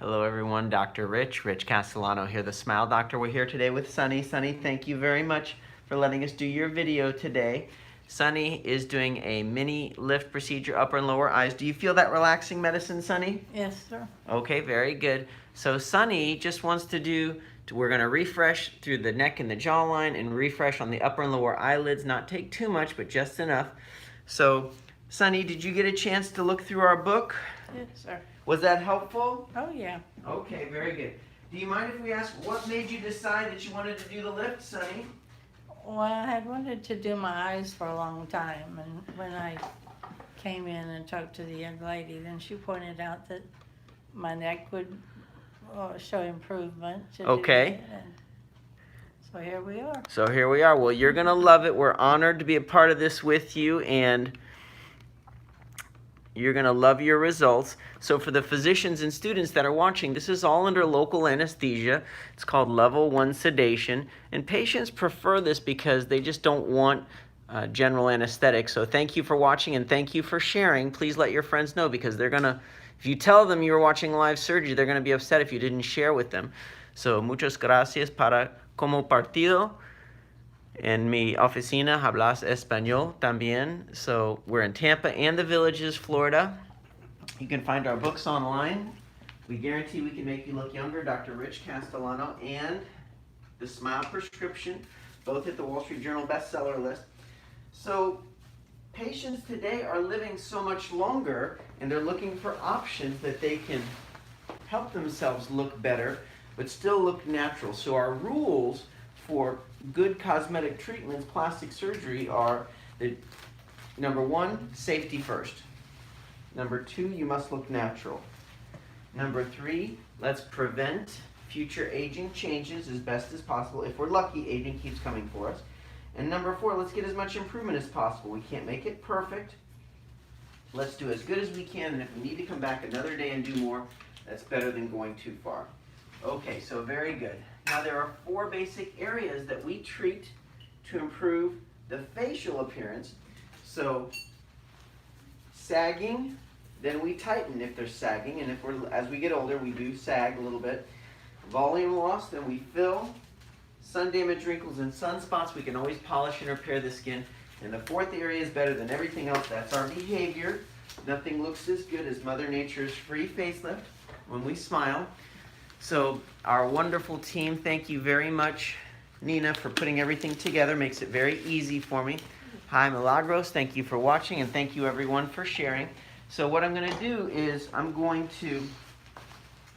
Hello everyone, Dr. Rich Castellano here, the Smile Doctor. We're here today with Sunny. Sunny, thank you very much for letting us do your video today. Sunny is doing a mini lift procedure, upper and lower eyes. Do you feel that relaxing medicine, Sunny? Yes, sir. Okay, very good. So Sunny just wants to do, we're going to refresh through the neck and the jawline and refresh on the upper and lower eyelids. Not take too much, but just enough. So, Sunny, did you get a chance to look through our book? Yes, sir. Was that helpful? Oh, yeah. Okay, very good. Do you mind if we ask what made you decide that you wanted to do the lift, Sunny? Well, I had wanted to do my eyes for a long time, and when I came in and talked to the young lady, then she pointed out that my neck would show improvement. Okay. So here we are. So here we are. Well, you're going to love it. We're honored to be a part of this with you, and you're going to love your results. So for the physicians and students that are watching, this is all under local anesthesia. It's called level 1 sedation. And patients prefer this because they just don't want general anesthetic. So thank you for watching and thank you for sharing. Please let your friends know because they're going to, if you tell them you were watching live surgery, they're going to be upset if you didn't share with them. So muchas gracias para como partido. En mi oficina hablas español también. So we're in Tampa and the Villages, Florida. You can find our books online. We guarantee we can make you look younger. Dr. Rich Castellano and the Smile Prescription, both hit the Wall Street Journal bestseller list. So patients today are living so much longer and they're looking for options that they can help themselves look better but still look natural. So our rules for good cosmetic treatments, plastic surgery, are that number 1, safety first. Number 2, you must look natural. Number 3, let's prevent future aging changes as best as possible. If we're lucky, aging keeps coming for us. And number 4, let's get as much improvement as possible. We can't make it perfect. Let's do as good as we can, and if we need to come back another day and do more, that's better than going too far. Okay, so very good. Now there are 4 basic areas that we treat to improve the facial appearance. So sagging, then we tighten if they're sagging, and if as we get older we do sag a little bit. Volume loss, then we fill. Sun damage, wrinkles, and sunspots, we can always polish and repair the skin. And the 4th area is better than everything else. That's our behavior. Nothing looks as good as Mother Nature's free facelift when we smile. So our wonderful team, thank you very much, Nina, for putting everything together. Makes it very easy for me. Hi, Milagros. Thank you for watching, and thank you, everyone, for sharing. So what I'm going to do is I'm going to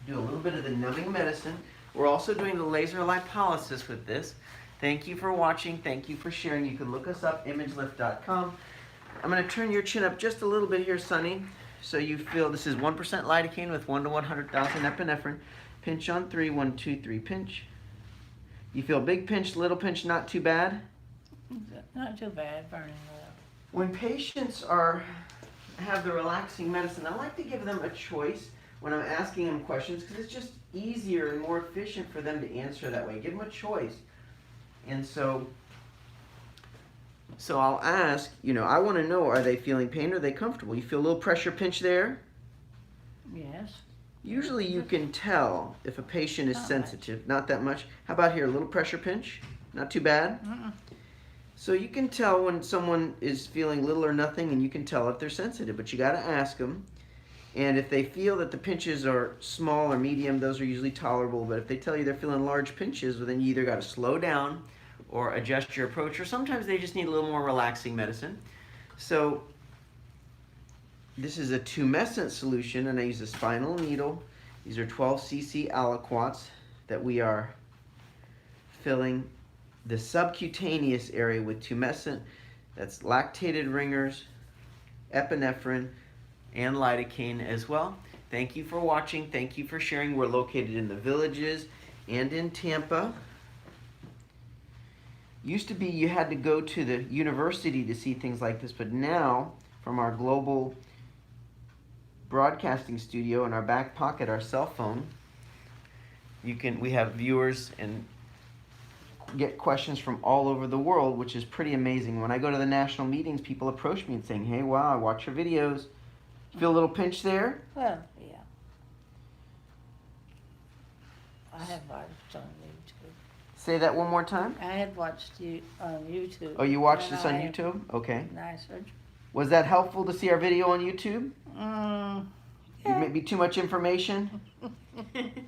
do a little bit of the numbing medicine. We're also doing the laser lipolysis with this. Thank you for watching. Thank you for sharing. You can look us up, imagelift.com. I'm going to turn your chin up just a little bit here, Sunny, so you feel this is 1% lidocaine with 1 to 100,000 epinephrine. Pinch on 3, 1, 2, 3, pinch. You feel big pinch, little pinch, not too bad? Not too bad, burning a little. When patients have the relaxing medicine, I like to give them a choice when I'm asking them questions because it's just easier and more efficient for them to answer that way. Give them a choice. And so I'll ask, I want to know, are they feeling pain or are they comfortable? You feel a little pressure pinch there? Yes. Usually you can tell if a patient is sensitive. Not that much. How about here, a little pressure pinch? Not too bad? So you can tell when someone is feeling little or nothing, and you can tell if they're sensitive, but you got to ask them. And if they feel that the pinches are small or medium, those are usually tolerable. But if they tell you they're feeling large pinches, well, then you either got to slow down or adjust your approach, or sometimes they just need a little more relaxing medicine. So this is a tumescent solution, and I use a spinal needle. These are 12 cc aliquots that we are filling the subcutaneous area with tumescent. That's lactated ringers, epinephrine, and lidocaine as well. Thank you for watching. Thank you for sharing. We're located in the Villages and in Tampa. Used to be you had to go to the university to see things like this, but now from our global broadcasting studio in our back pocket, our cell phone, we have viewers and get questions from all over the world, which is pretty amazing. When I go to the national meetings, people approach me and saying, hey, wow, I watch your videos. Feel a little pinch there? Well, yeah. I have watched on YouTube. Say that one more time. I had watched you on YouTube. Oh, you watched and this on I YouTube? Okay. had eye surgery. Was that helpful to see our video on YouTube? Yeah. Maybe too much information?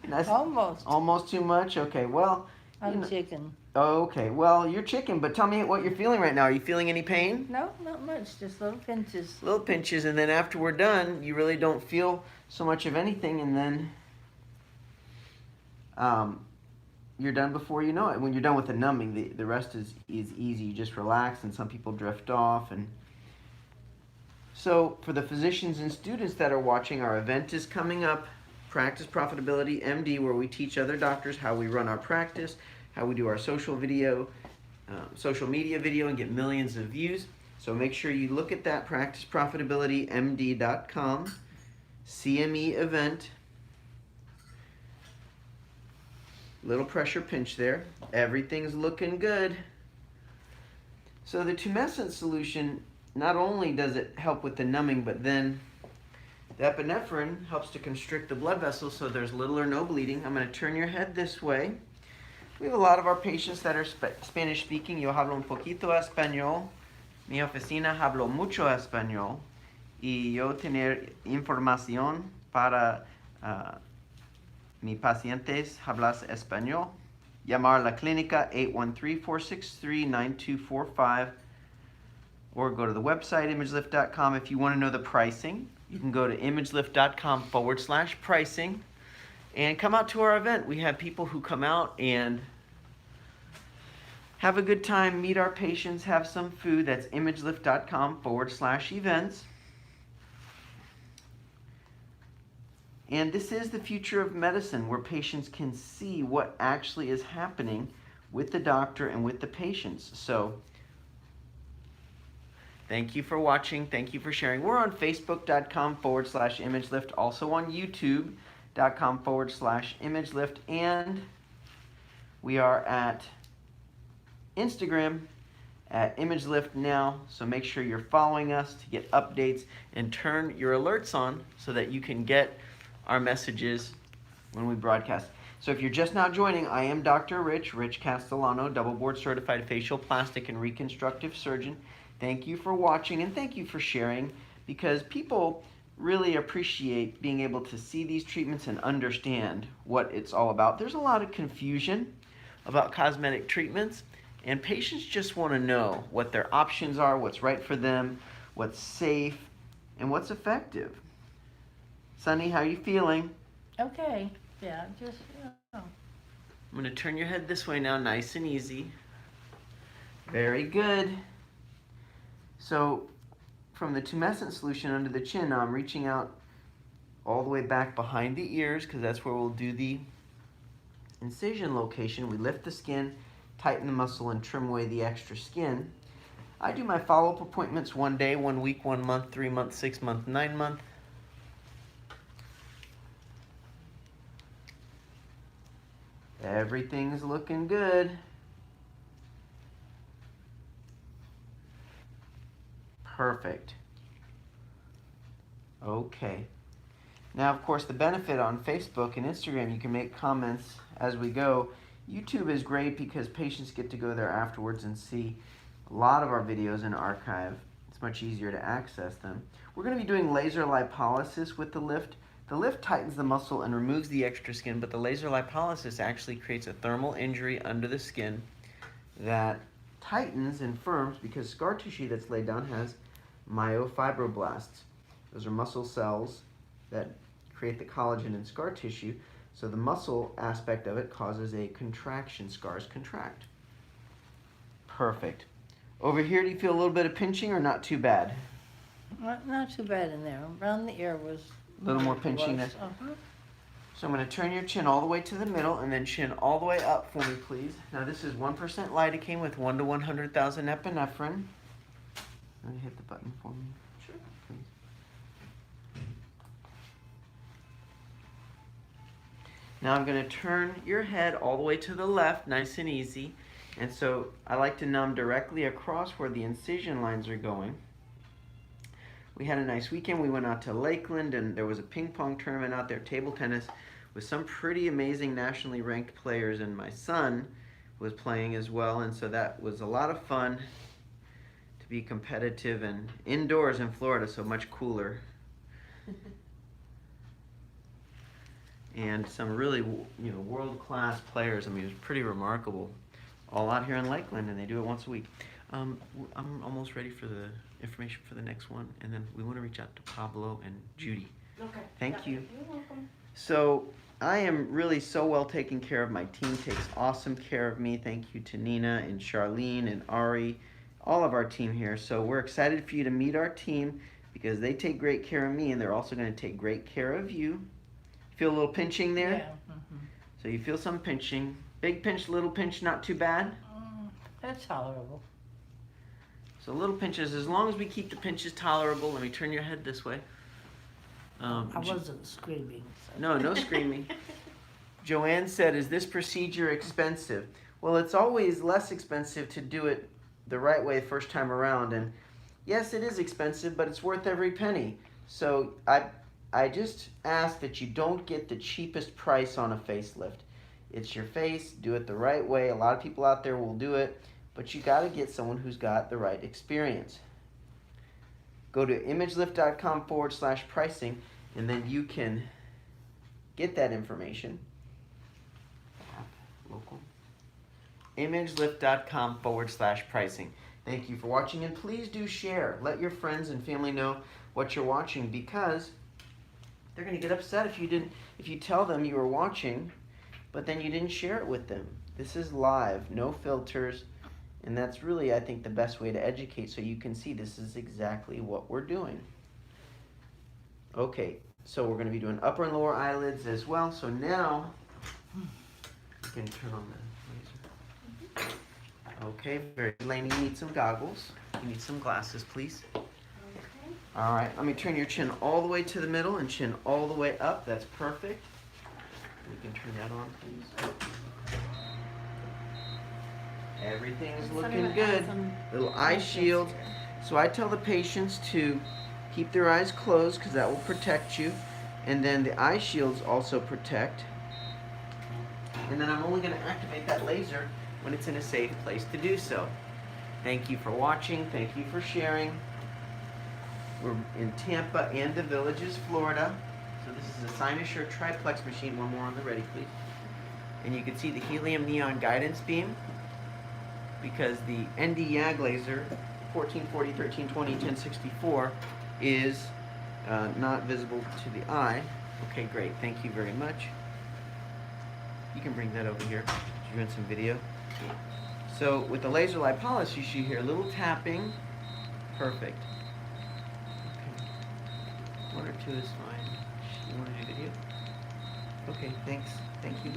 That's almost too much? Okay, well. I'm chicken. Okay, well, you're chicken, but tell me what you're feeling right now. Are you feeling any pain? No, not much, just little pinches. Little pinches, and then after we're done, you really don't feel so much of anything, and then you're done before you know it. When you're done with the numbing, the rest is easy. You just relax, and some people drift off. And so for the physicians and students that are watching, our event is coming up, Practice Profitability MD, where we teach other doctors how we run our practice, how we do our social media video and get millions of views. So make sure you look at that, practiceprofitabilitymd.com, CME event. Little pressure pinch there. Everything's looking good. So the tumescent solution, not only does it help with the numbing, but then the epinephrine helps to constrict the blood vessels so there's little or no bleeding. I'm going to turn your head this way. We have a lot of our patients that are Spanish speaking. Yo hablo un poquito español. Mi oficina hablo mucho español. Y yo tener información para mis pacientes hablas español. Llamar la clínica 813-463-9245 or go to the website imagelift.com. If you want to know the pricing, you can go to imagelift.com/pricing and come out to our event. We have people who come out and have a good time, meet our patients, have some food. That's imagelift.com/events. And this is the future of medicine, where patients can see what actually is happening with the doctor and with the patients. So thank you for watching. Thank you for sharing. We're on facebook.com/imagelift, also on youtube.com/imagelift, and we are at Instagram at ImageLift now. So make sure you're following us to get updates and turn your alerts on so that you can get our messages when we broadcast. So if you're just now joining, I am Dr. Rich Castellano, double board certified facial plastic and reconstructive surgeon. Thank you for watching and thank you for sharing, because people really appreciate being able to see these treatments and understand what it's all about. There's a lot of confusion about cosmetic treatments, and patients just want to know what their options are, what's right for them, what's safe, and what's effective. Sunny, how are you feeling? Okay, yeah, just, I'm going to turn your head this way now, nice and easy. Very good. So from the tumescent solution under the chin, now I'm reaching out all the way back behind the ears, because that's where we'll do the incision location. We lift the skin, tighten the muscle, and trim away the extra skin. I do my follow-up appointments 1 day, 1 week, 1 month, 3 months, 6 months, 9 months. Everything's looking good. Perfect. Okay. Now, of course, the benefit on Facebook and Instagram, you can make comments as we go. YouTube is great because patients get to go there afterwards and see a lot of our videos in archive. It's much easier to access them. We're going to be doing laser lipolysis with the lift. The lift tightens the muscle and removes the extra skin, but the laser lipolysis actually creates a thermal injury under the skin that tightens and firms, because scar tissue that's laid down has myofibroblasts. Those are muscle cells that create the collagen in scar tissue. So the muscle aspect of it causes a contraction. Scars contract. Perfect. Over here, do you feel a little bit of pinching or not too bad? not too bad in there. Around the ear was A little more pinching there. So I'm going to turn your chin all the way to the middle and then chin all the way up for me, please. Now this is 1% lidocaine with 1 to 100,000 epinephrine. Let me hit the button for me. Sure, please. Now I'm going to turn your head all the way to the left, nice and easy. And so I like to numb directly across where the incision lines are going. We had a nice weekend. We went out to Lakeland and there was a ping pong tournament out there, table tennis, with some pretty amazing nationally ranked players, and my son was playing as well, and so that was a lot of fun to be competitive and indoors in Florida, so much cooler. And some really, world-class players. I mean, it was pretty remarkable. All out here in Lakeland, and they do it once a week. I'm almost ready for the information for the next one, and then we want to reach out to Pablo and Judy. Okay. Thank you. You're welcome. So I am really so well taken care of. My team takes awesome care of me. Thank you to Nina and Charlene and Ari, all of our team here. So we're excited for you to meet our team because they take great care of me, and they're also going to take great care of you. Feel a little pinching there? Yeah. So you feel some pinching. Big pinch, little pinch, not too bad? That's tolerable. So little pinches, as long as we keep the pinches tolerable. Let me turn your head this way. I wasn't screaming. So. No screaming. Joanne said, is this procedure expensive? Well, it's always less expensive to do it the right way first time around. And yes, it is expensive, but it's worth every penny. So I just ask that you don't get the cheapest price on a facelift. It's your face, do it the right way. A lot of people out there will do it, but you got to get someone who's got the right experience. Go to imagelift.com/pricing, and then you can get that information. Local. imagelift.com/pricing. Thank you for watching, and please do share. Let your friends and family know what you're watching, because they're going to get upset if you tell them you were watching, but then you didn't share it with them. This is live, no filters, and that's really, I think, the best way to educate, so you can see this is exactly what we're doing. Okay, so we're going to be doing upper and lower eyelids as well. So now you can turn on the laser. Okay, very good. Lainey, you need some goggles. You need some glasses, please. All right, let me turn your chin all the way to the middle and chin all the way up. That's perfect. We can turn that on, please. Everything's looking good. Little eye shield. So I tell the patients to keep their eyes closed because that will protect you. And then the eye shields also protect. And then I'm only going to activate that laser when it's in a safe place to do so. Thank you for watching. Thank you for sharing. We're in Tampa and the Villages, Florida. So this is a Cynosure triplex machine. One more on the ready, please. And you can see the helium neon guidance beam, because the ND YAG laser 1440, 1320, 1064 is not visible to the eye. Okay, great. Thank you very much. You can bring that over here. You're doing some video. So with the laser lipolysis, you should hear a little tapping. Perfect. One or two is fine. You want to do video? Okay, thanks. Thank you.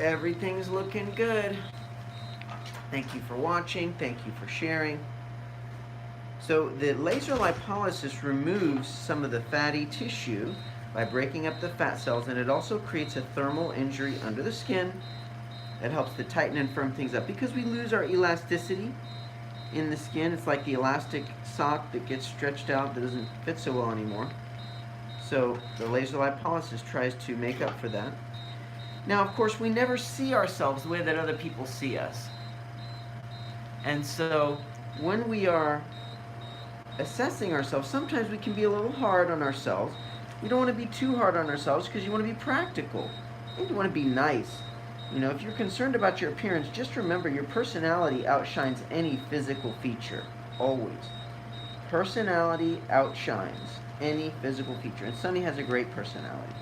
Everything's looking good. Thank you for watching. Thank you for sharing. So the laser lipolysis removes some of the fatty tissue by breaking up the fat cells, and it also creates a thermal injury under the skin that helps to tighten and firm things up. Because we lose our elasticity in the skin, it's like the elastic sock that gets stretched out that doesn't fit so well anymore. So the laser lipolysis tries to make up for that. Now, of course, we never see ourselves the way that other people see us. And so when we are assessing ourselves, sometimes we can be a little hard on ourselves. We don't want to be too hard on ourselves because you want to be practical and you want to be nice. You know, if you're concerned about your appearance, just remember your personality outshines any physical feature, always. Personality outshines any physical feature, and Sunny has a great personality.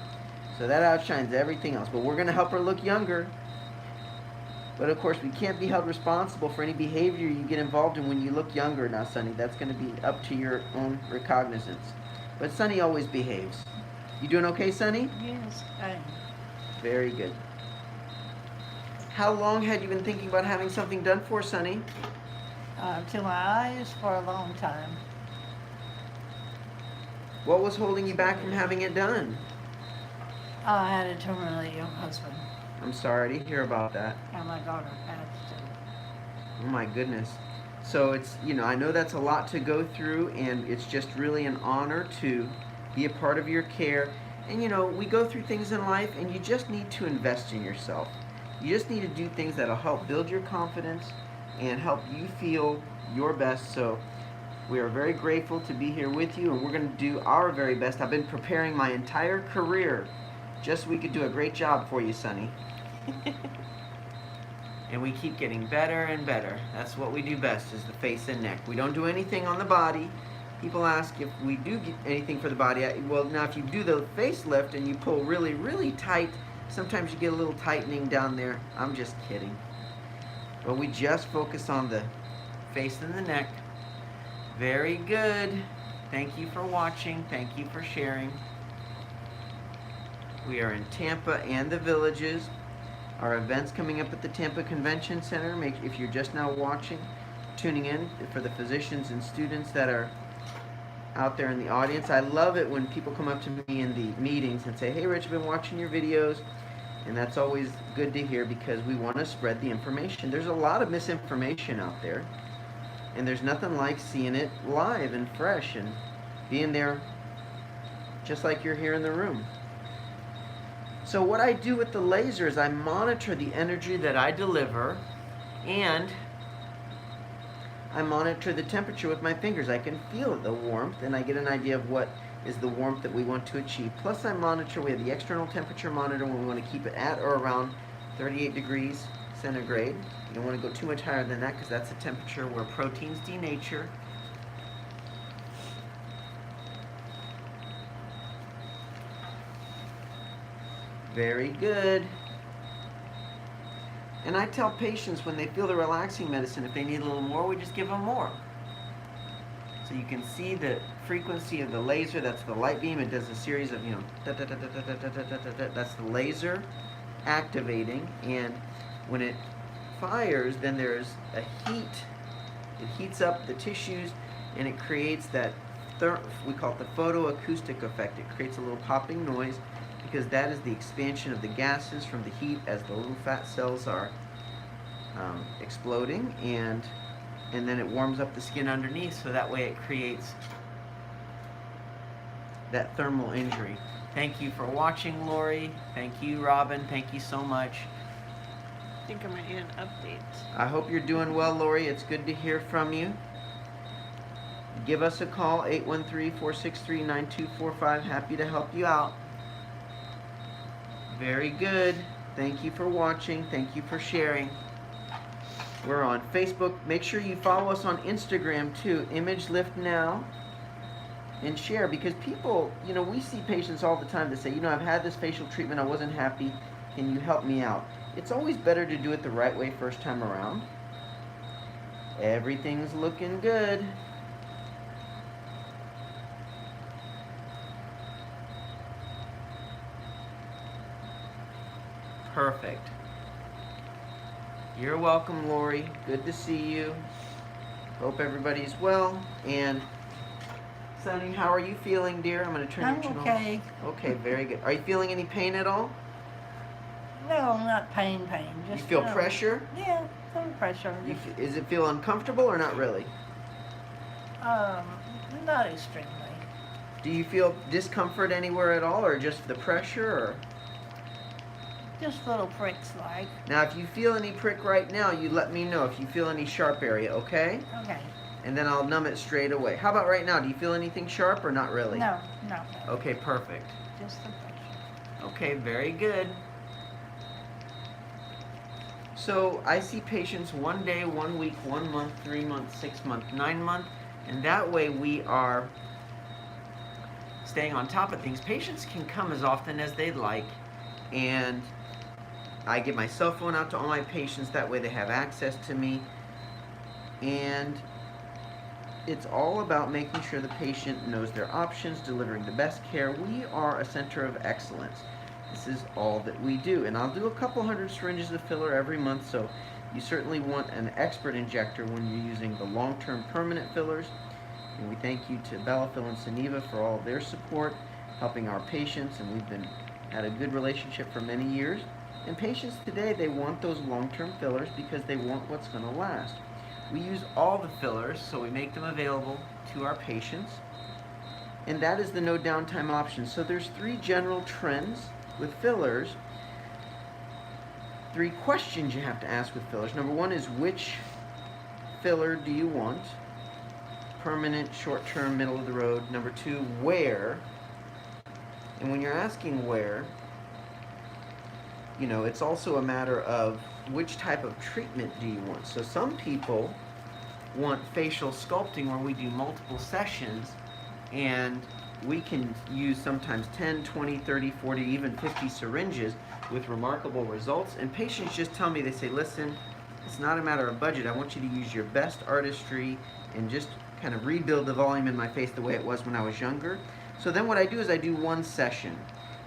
So that outshines everything else, but we're going to help her look younger. But of course, we can't be held responsible for any behavior you get involved in when you look younger now, Sunny. That's going to be up to your own recognizance. But Sunny always behaves. You doing okay, Sunny? Yes, I am. Very good. How long had you been thinking about having something done for, Sunny? To my eyes for a long time. What was holding you back from having it done? I had a terminally ill husband, I'm sorry to hear about that. and my daughter passed. Oh my goodness. So it's, you know, I know that's a lot to go through, and it's just really an honor to be a part of your care. And you know, we go through things in life and you just need to invest in yourself. You just need to do things that'll help build your confidence and help you feel your best. So we are very grateful to be here with you, and we're going to do our very best. I've been preparing my entire career just so we could do a great job for you, Sonny. And we keep getting better and better. That's what we do best, is the face and neck. We don't do anything on the body. People ask if we do get anything for the body. Well, now if you do the facelift and you pull really, really tight, sometimes you get a little tightening down there. I'm just kidding. But we just focus on the face and the neck. Very good. Thank you for watching. Thank you for sharing. We are in Tampa and the Villages. Our event's coming up at the Tampa Convention Center. If you're just now watching, tuning in, for the physicians and students that are out there in the audience. I love it when people come up to me in the meetings and say, "Hey Rich, I've been watching your videos." And that's always good to hear, because we want to spread the information. There's a lot of misinformation out there, and there's nothing like seeing it live and fresh and being there just like you're here in the room. So what I do with the laser is I monitor the energy that I deliver, and I monitor the temperature with my fingers. I can feel the warmth, and I get an idea of what is the warmth that we want to achieve. Plus I monitor, we have the external temperature monitor when we want to keep it at or around 38 degrees centigrade. You don't want to go too much higher than that, because that's a temperature where proteins denature. Very good. And I tell patients when they feel the relaxing medicine, if they need a little more, we just give them more. So you can see the frequency of the laser. That's the light beam. It does a series of, that's the laser activating. And when it fires, then there's a heat. It heats up the tissues, and it creates that, we call it the photoacoustic effect. It creates a little popping noise, because that is the expansion of the gases from the heat as the little fat cells are exploding, and then it warms up the skin underneath, so that way it creates that thermal injury. Thank you for watching, Lori. Thank you, Robin. Thank you so much. I think I might need an update. I hope you're doing well, Lori. It's good to hear from you. Give us a call, 813-463-9245. Happy to help you out. Very good. Thank you for watching. Thank you for sharing. We're on Facebook. Make sure you follow us on Instagram too, ImageLift Now, and share, because people, we see patients all the time that say, I've had this facial treatment, I wasn't happy, can you help me out? It's always better to do it the right way first time around. Everything's looking good. Perfect. You're welcome, Lori. Good to see you. Hope everybody's well. And Sonny, how are you feeling, dear? I'm going to turn your channel. I'm okay. Okay, very good. Are you feeling any pain at all? No, not pain. You Just feel pressure? Yeah, some pressure. Is it feel uncomfortable or not really? Not extremely. Do you feel discomfort anywhere at all, or just the pressure? Or? Just little pricks like. Now, if you feel any prick right now, you let me know if you feel any sharp area, okay? Okay. And then I'll numb it straight away. How about right now? Do you feel anything sharp or not really? No. Okay, perfect. Just the pressure. Okay, very good. So I see patients 1 day, 1 week, 1 month, 3 months, 6 months, 9 months, and that way we are staying on top of things. Patients can come as often as they'd like, and I give my cell phone out to all my patients. That way they have access to me, and it's all about making sure the patient knows their options, delivering the best care. We are a center of excellence. This is all that we do, and I'll do a couple hundred syringes of filler every month, so you certainly want an expert injector when you're using the long-term permanent fillers. And we thank you to Bellafill and Suniva for all of their support, helping our patients, and we've had a good relationship for many years. And patients today, they want those long-term fillers because they want what's going to last. We use all the fillers, so we make them available to our patients. and that is the no downtime option. So there's 3 general trends with fillers. 3 questions you have to ask with fillers. Number 1 is, which filler do you want? Permanent, short-term, middle of the road. Number 2, where? And when you're asking where, you know, it's also a matter of which type of treatment do you want. So some people want facial sculpting where we do multiple sessions, and we can use sometimes 10, 20, 30, 40, even 50 syringes with remarkable results. And patients just tell me, they say, listen, it's not a matter of budget. I want you to use your best artistry and just kind of rebuild the volume in my face the way it was when I was younger. So then what I do is I do 1 session.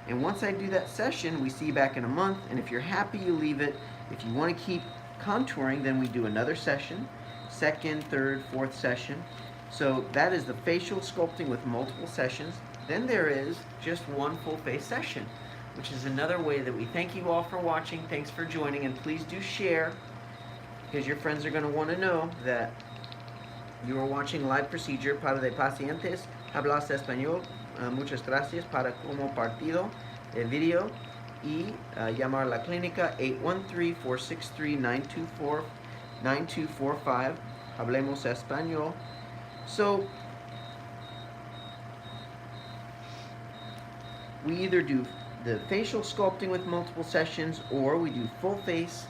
And once I do that session, we see you back in a month, and if you're happy, you leave it. If you want to keep contouring, then we do another session, 2nd, 3rd, 4th session. So that is the facial sculpting with multiple sessions. Then there is just 1 full face session, which is another way that we thank you all for watching. Thanks for joining, and please do share, because your friends are going to want to know that you are watching live procedure para de pacientes hablas español. Muchas gracias para como partido el video y llamar la clínica 813-463-9245. Hablemos español. So we either do the facial sculpting with multiple sessions, or we do full face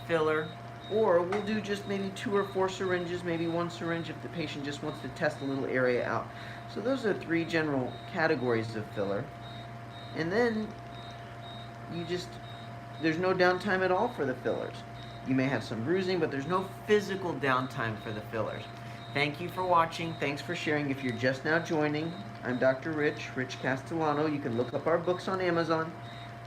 filler, or we'll do just maybe 2 or 4 syringes, maybe 1 syringe if the patient just wants to test a little area out. So those are 3 general categories of filler. And then there's no downtime at all for the fillers. You may have some bruising, but there's no physical downtime for the fillers. Thank you for watching. Thanks for sharing. If you're just now joining, I'm Dr. Rich Castellano. You can look up our books on Amazon.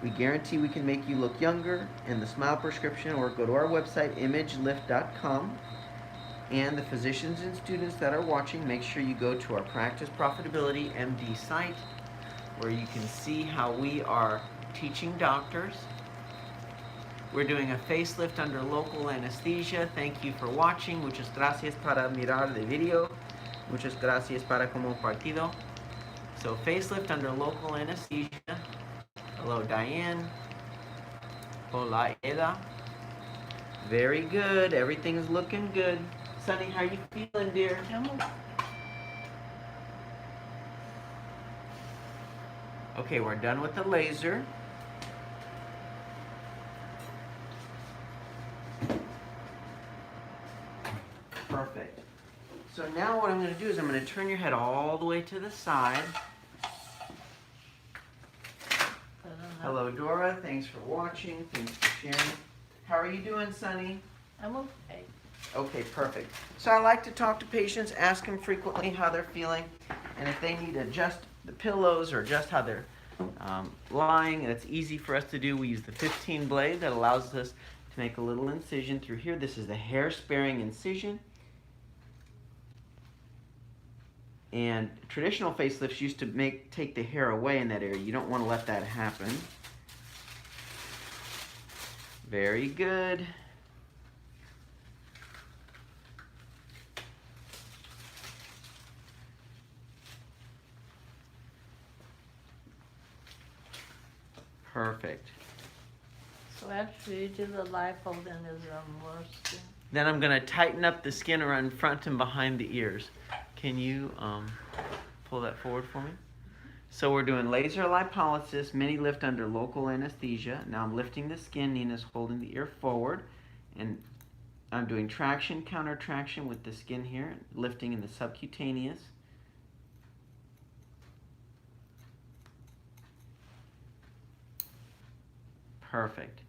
We guarantee we can make you look younger, and the Smile Prescription, or go to our website, imagelift.com. And the physicians and students that are watching, make sure you go to our Practice Profitability MD site, where you can see how we are teaching doctors. We're doing a facelift under local anesthesia. Thank you for watching. Muchas gracias para mirar el video. Muchas gracias para como partido. So facelift under local anesthesia. Hello, Diane. Hola, Eda. Very good. Everything's looking good. Sunny, how are you feeling, dear? Okay, we're done with the laser. Perfect. So now what I'm going to do is I'm going to turn your head all the way to the side. Hello, Dora. Thanks for watching. Thanks for sharing. How are you doing, Sunny? I'm okay. Okay, perfect. So I like to talk to patients, ask them frequently how they're feeling, and if they need to adjust the pillows or adjust how they're lying, that's easy for us to do. We use the 15 blade that allows us to make a little incision through here. This is the hair-sparing incision. And traditional facelifts used to take the hair away in that area. You don't want to let that happen. Very good. Perfect. So after you do the lipo, then is there more skin? Then I'm going to tighten up the skin around front and behind the ears. Can you pull that forward for me? So we're doing laser lipolysis, MiniLift under local anesthesia. Now I'm lifting the skin. Nina's holding the ear forward. And I'm doing traction, counter traction with the skin here, lifting in the subcutaneous. Perfect.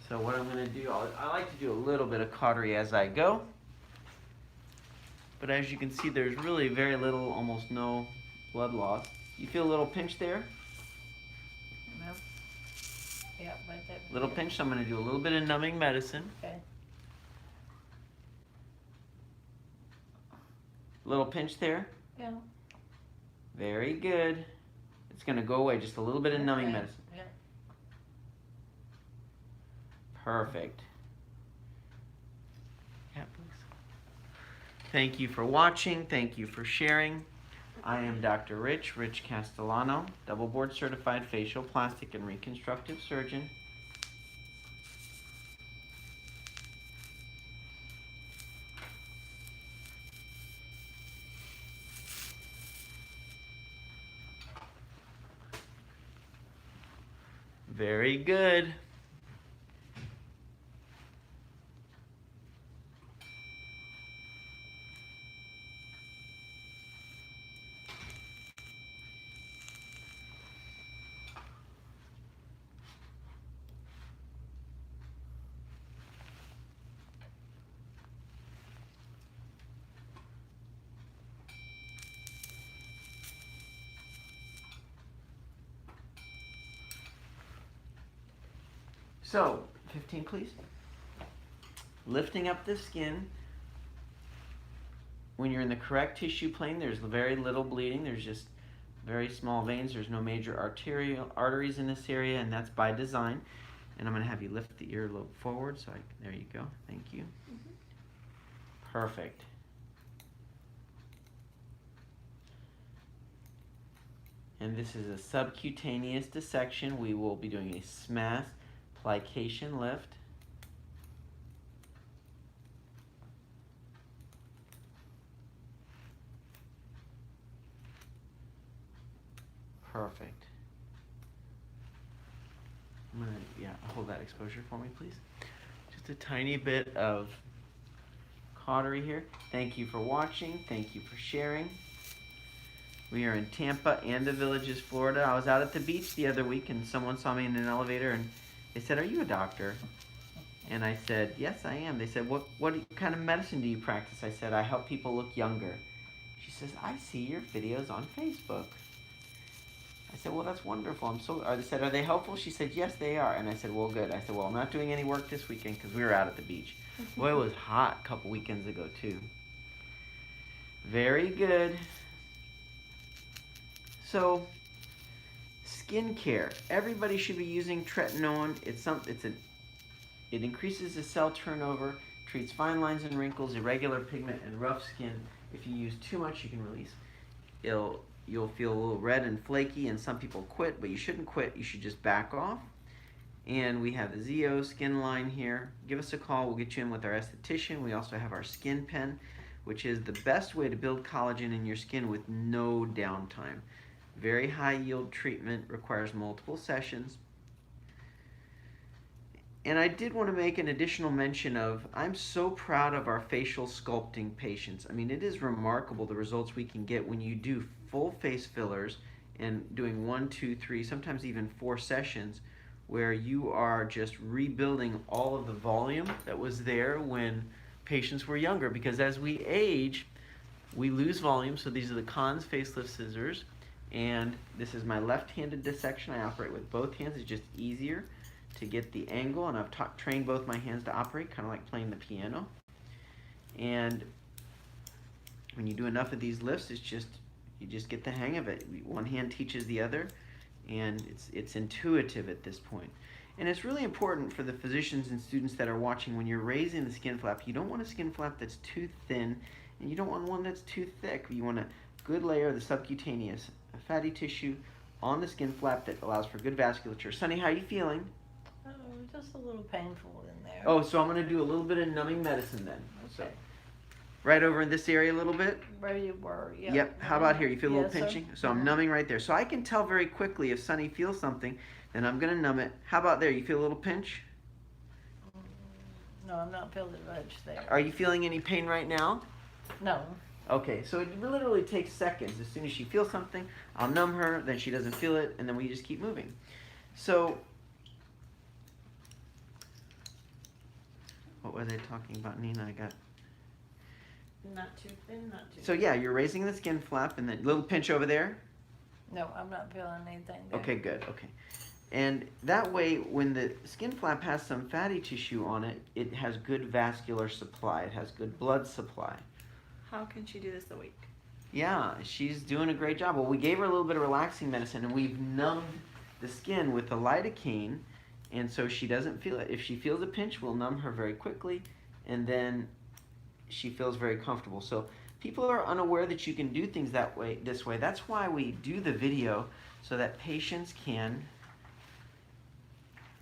So what I'm going to do, I like to do a little bit of cautery as I go. But as you can see, there's really very little, almost no blood loss. You feel a little pinch there? No. Yeah, right there. Little pinch, so I'm going to do a little bit of numbing medicine. Okay. Little pinch there. Yeah. Very good. It's going to go away, just a little bit of numbing Okay. medicine. Yeah. Perfect. Yeah, please. Thank you for watching. Thank you for sharing. I am Dr. Rich Castellano, double board certified facial, plastic, and reconstructive surgeon. Very good. So, 15 please. Lifting up the skin. When you're in the correct tissue plane, there's very little bleeding. There's just very small veins. There's no major arteries in this area, and that's by design. And I'm going to have you lift the earlobe forward. There you go. Thank you. Perfect. And this is a subcutaneous dissection. We will be doing a SMAS plication lift. Perfect. I'm gonna, hold that exposure for me, please. Just a tiny bit of cautery here. Thank you for watching. Thank you for sharing. We are in Tampa and the Villages, Florida. I was out at the beach the other week and someone saw me in an elevator and they said, "Are you a doctor?" And I said, "Yes, I am." They said, what kind of medicine do you practice?" I said, "I help people look younger." She says, "I see your videos on Facebook." I said, "Well, that's wonderful. They said, "Are they helpful?" She said, "Yes, they are." And I said, "Well, good." I said, "Well, I'm not doing any work this weekend because we were out at the beach." Boy, it was hot a couple weekends ago, too. Very good. So, skincare. Everybody should be using tretinoin. It increases the cell turnover, treats fine lines and wrinkles, irregular pigment, and rough skin. If you use too much, you can release. You'll feel a little red and flaky, and some people quit, but you shouldn't quit. You should just back off. And we have the ZO skin line here. Give us a call. We'll get you in with our esthetician. We also have our skin pen, which is the best way to build collagen in your skin with no downtime. Very high yield treatment, requires multiple sessions. And I did want to make an additional mention of, I'm so proud of our facial sculpting patients. I mean, it is remarkable the results we can get when you do full face fillers and doing 1, 2, 3, sometimes even 4 sessions where you are just rebuilding all of the volume that was there when patients were younger. Because as we age, we lose volume. So these are the Cons facelift scissors. And this is my left-handed dissection. I operate with both hands. It's just easier to get the angle, and I've trained both my hands to operate, kind of like playing the piano. And when you do enough of these lifts, you just get the hang of it. One hand teaches the other, and it's intuitive at this point. And it's really important for the physicians and students that are watching, when you're raising the skin flap, you don't want a skin flap that's too thin, and you don't want one that's too thick. You want a good layer of the subcutaneous fatty tissue on the skin flap that allows for good vasculature. Sunny, how are you feeling? Oh, just a little painful in there. Oh, so I'm going to do a little bit of numbing medicine then. Okay. So, right over in this area a little bit? Where you were, yeah. Yep. How about here? You feel a little Yes, sir. pinching? So I'm numbing right there. So I can tell very quickly if Sunny feels something, then I'm going to numb it. How about there? You feel a little pinch? No, I'm not feeling much there. Are you feeling any pain right now? No. Okay, so it literally takes seconds. As soon as she feels something, I'll numb her, then she doesn't feel it, and then we just keep moving. So, what were they talking about, Nina? Not too thin, not too So yeah, you're raising the skin flap, and then little pinch over there. No, I'm not feeling anything there. Okay, good, okay. And that way, when the skin flap has some fatty tissue on it, it has good vascular supply. It has good blood supply. How can she do this a week? Yeah, she's doing a great job. Well, we gave her a little bit of relaxing medicine, and we've numbed the skin with the lidocaine, and so she doesn't feel it. If she feels a pinch, we'll numb her very quickly, and then she feels very comfortable. So people are unaware that you can do things this way. That's why we do the video, so that patients can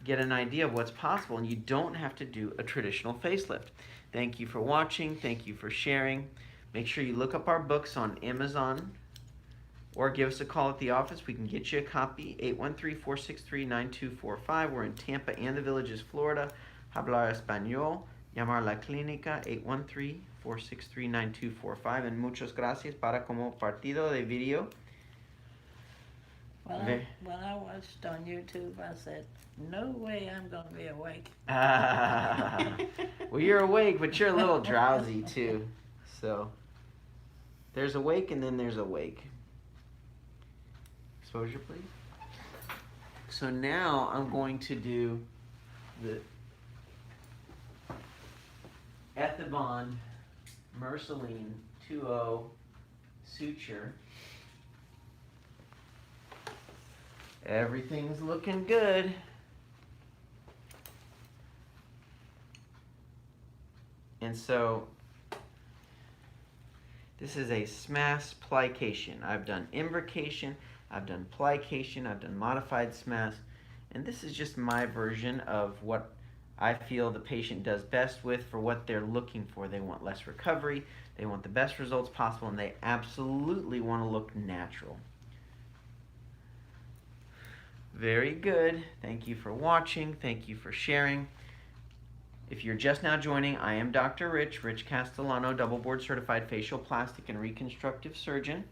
get an idea of what's possible and you don't have to do a traditional facelift. Thank you for watching. Thank you for sharing. Make sure you look up our books on Amazon or give us a call at the office. We can get you a copy, 813-463-9245. We're in Tampa and the Villages, Florida. Hablar Español. Llamar la clínica, 813-463-9245. And muchas gracias para como partido de video. When I watched on YouTube, I said, no way I'm going to be awake. Well, you're awake, but you're a little drowsy too. So there's awake and then there's awake. Exposure, please. So now I'm going to do the Ethibond Merceline 2.0 suture. Everything's looking good. And so this is a SMAS plication. I've done imbrication, I've done plication, I've done modified SMAS, and this is just my version of what I feel the patient does best with for what they're looking for. They want less recovery, they want the best results possible, and they absolutely want to look natural. Very good. Thank you for watching. Thank you for sharing. If you're just now joining, I am Dr. Rich Castellano, double board certified facial plastic and reconstructive surgeon.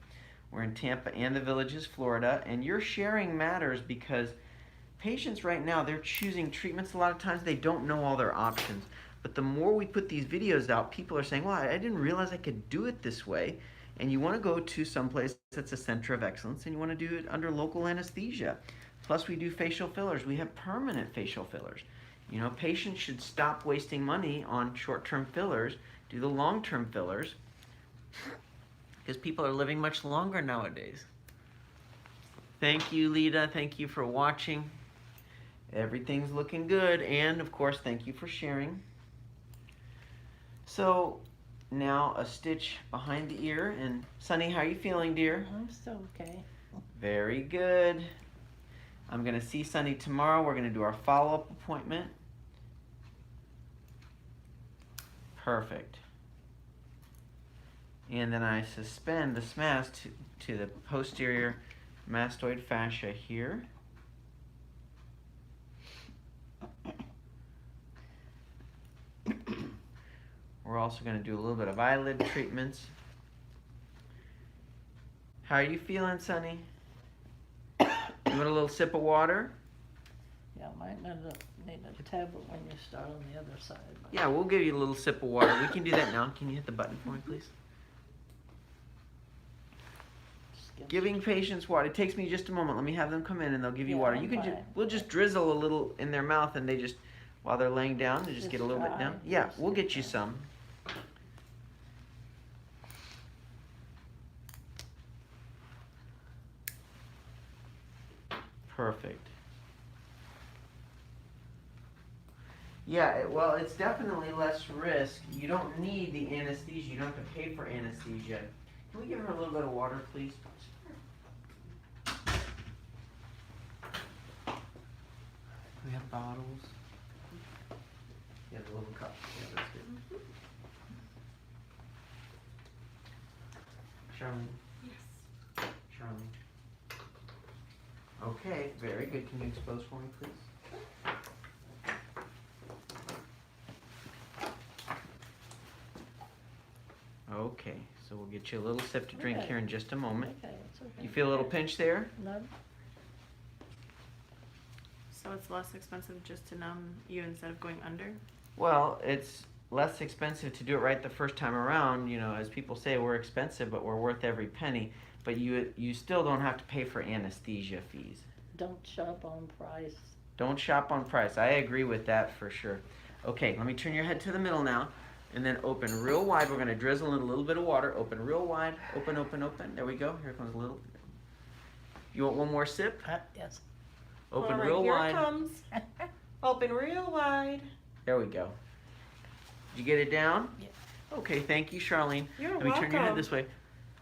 We're in Tampa and the Villages, Florida, and your sharing matters because patients right now, they're choosing treatments a lot of times. They don't know all their options. But the more we put these videos out, people are saying, well, I didn't realize I could do it this way. And you want to go to someplace that's a center of excellence, and you want to do it under local anesthesia. Plus, we do facial fillers. We have permanent facial fillers. You know, patients should stop wasting money on short-term fillers, do the long-term fillers, because people are living much longer nowadays. Thank you, Lita. Thank you for watching. Everything's looking good. And, of course, thank you for sharing. So, now a stitch behind the ear. And, Sunny, how are you feeling, dear? I'm still okay. Very good. I'm going to see Sunny tomorrow. We're going to do our follow-up appointment. Perfect. And then I suspend the SMAS to the posterior mastoid fascia here. We're also going to do a little bit of eyelid treatments. How are you feeling, Sunny? You want a little sip of water? Yeah, I might need a tablet when you start on the other side. But Yeah, we'll give you a little sip of water. We can do that now. Can you hit the button for me, please? just Giving patients water. It takes me just a moment. Let me have them come in and they'll give you Yeah, water. I'm You can fine. we'll just drizzle a little in their mouth and they just, while they're laying down, they just Just get a little bit dry. down. Yeah, Just we'll get get you dry. some. Perfect. Yeah, well, it's definitely less risk. You don't need the anesthesia. You don't have to pay for anesthesia. Can we give her a little bit of water, please? We have bottles. Yeah, the little cup. Yeah, that's good. Charlene. Yes. Charlene. Okay, very good. Can you expose for me, please? Okay, so we'll get you a little sip to drink Okay. here in just a moment. okay, it's okay. You feel a little pinch there? No, So it's less expensive just to numb you instead of going under? Well, it's less expensive to do it right the first time around. You know, as people say, we're expensive, but we're worth every penny. But you still don't have to pay for anesthesia fees. don't shop on price. Don't shop on price. I agree with that for sure. Okay, let me turn your head to the middle now. And then open real wide. We're going to drizzle in a little bit of water. Open real wide. Open, open, open. There we go. Here comes a little. You want one more sip? Yes. Open All right, real here wide. it comes. Open real wide. There we go. Did you get it down? Yeah. Okay, thank you, Charlene. You're Let me turn your head welcome. this way.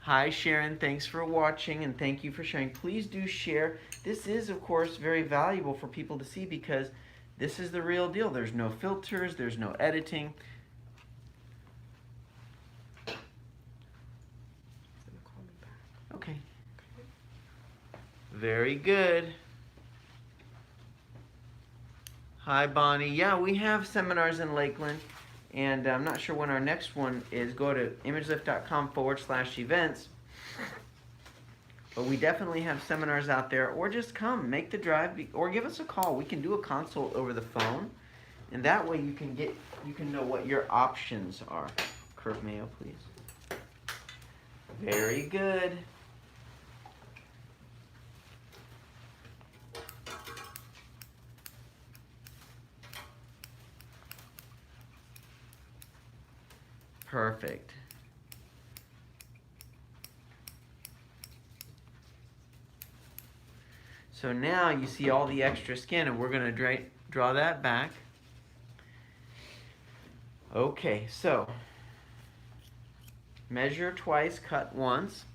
Hi, Sharon. Thanks for watching and thank you for sharing. Please do share. This is, of course, very valuable for people to see because this is the real deal. There's no filters, there's no editing. Okay. Very good. Hi, Bonnie. Yeah, we have seminars in Lakeland, and I'm not sure when our next one is. Go to imagelift.com/events. But we definitely have seminars out there, or just come, make the drive, or give us a call. We can do a consult over the phone, and that way you can know what your options are. Curve Mayo, please. Very good. Perfect. So now you see all the extra skin, and we're going to draw that back. Okay, so measure twice, cut once.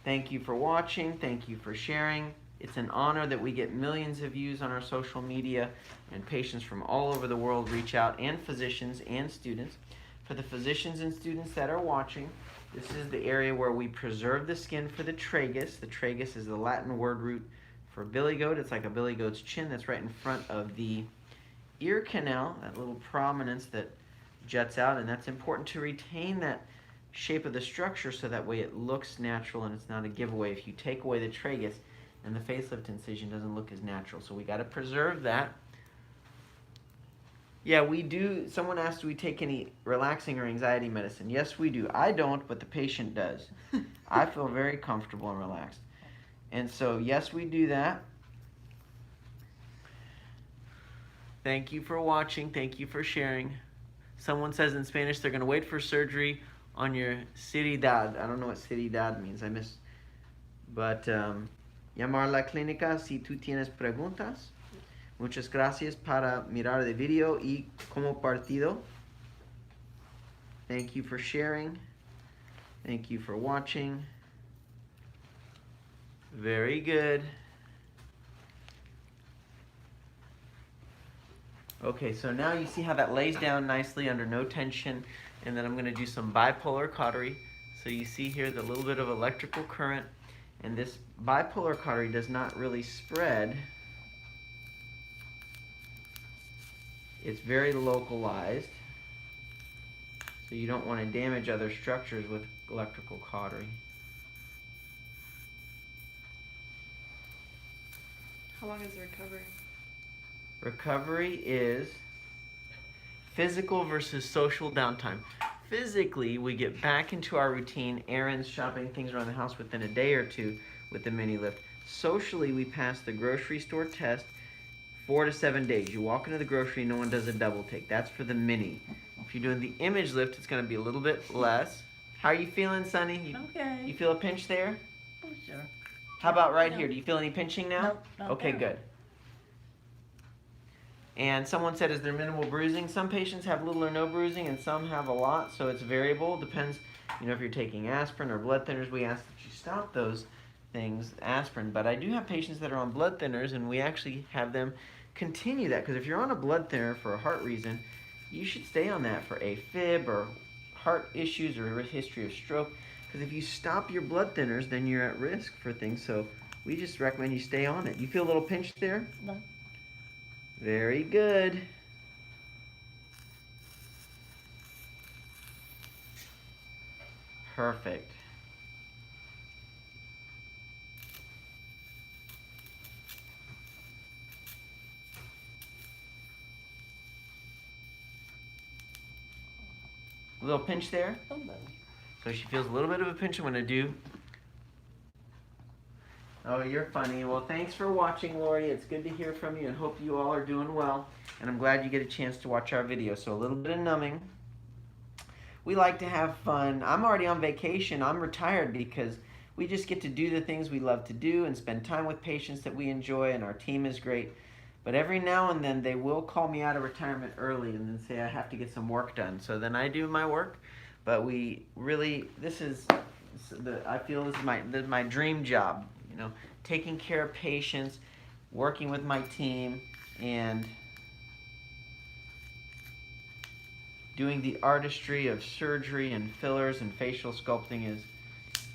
Thank you for watching. Thank you for sharing. It's an honor that we get millions of views on our social media, and patients from all over the world reach out, and physicians and students. For the physicians and students that are watching, this is the area where we preserve the skin for the tragus. The tragus is the Latin word root for billy goat. It's like a billy goat's chin that's right in front of the ear canal, that little prominence that juts out, and that's important to retain that shape of the structure so that way it looks natural and it's not a giveaway. If you take away the tragus, and the facelift incision doesn't look as natural. So we got to preserve that. Yeah, we do. Someone asked, do we take any relaxing or anxiety medicine? Yes, we do. I don't, but the patient does. I feel very comfortable and relaxed. And so, yes, we do that. Thank you for watching. Thank you for sharing. Someone says in Spanish they're going to wait for surgery on your ciudad. I don't know what ciudad means. I miss. But, llamar a la clínica si tú tienes preguntas. Muchas gracias para mirar el video y como partido. Thank you for sharing. Thank you for watching. Very good. Okay, so now you see how that lays down nicely under no tension, and then I'm going to do some bipolar cautery. So you see here the little bit of electrical current, and this bipolar cautery does not really spread. It's very localized, so you don't want to damage other structures with electrical cautery. How long is the recovery? Recovery is physical versus social downtime. Physically, we get back into our routine, errands, shopping, things around the house within a day or two with the MiniLift. Socially, we pass the grocery store test 4 to 7 days. You walk into the grocery, no one does a double take. That's for the mini. If you're doing the image lift, it's going to be a little bit less. How are you feeling, Sonny? Okay. You feel a pinch there? Oh, sure. How about right No. here? Do you feel any pinching now? Nope, not Okay, there. good. And someone said, is there minimal bruising? Some patients have little or no bruising, and some have a lot, so it's variable. Depends, if you're taking aspirin or blood thinners, we ask that you stop those things, aspirin. But I do have patients that are on blood thinners, and we actually have them continue that, because if you're on a blood thinner for a heart reason, you should stay on that for AFib or heart issues or a history of stroke, because if you stop your blood thinners, then you're at risk for things. So we just recommend you stay on it. You feel a little pinch there? No. Very good. Perfect. A little pinch there. Somebody. So she feels a little bit of a pinch. I'm going to do. Oh, you're funny. Well, thanks for watching, Lori. It's good to hear from you, and hope you all are doing well. And I'm glad you get a chance to watch our video. So a little bit of numbing. We like to have fun. I'm already on vacation. I'm retired because we just get to do the things we love to do and spend time with patients that we enjoy, and our team is great. But every now and then they will call me out of retirement early and then say I have to get some work done. So then I do my work. But we really, I feel this is my dream job, you know, taking care of patients, working with my team, and doing the artistry of surgery and fillers and facial sculpting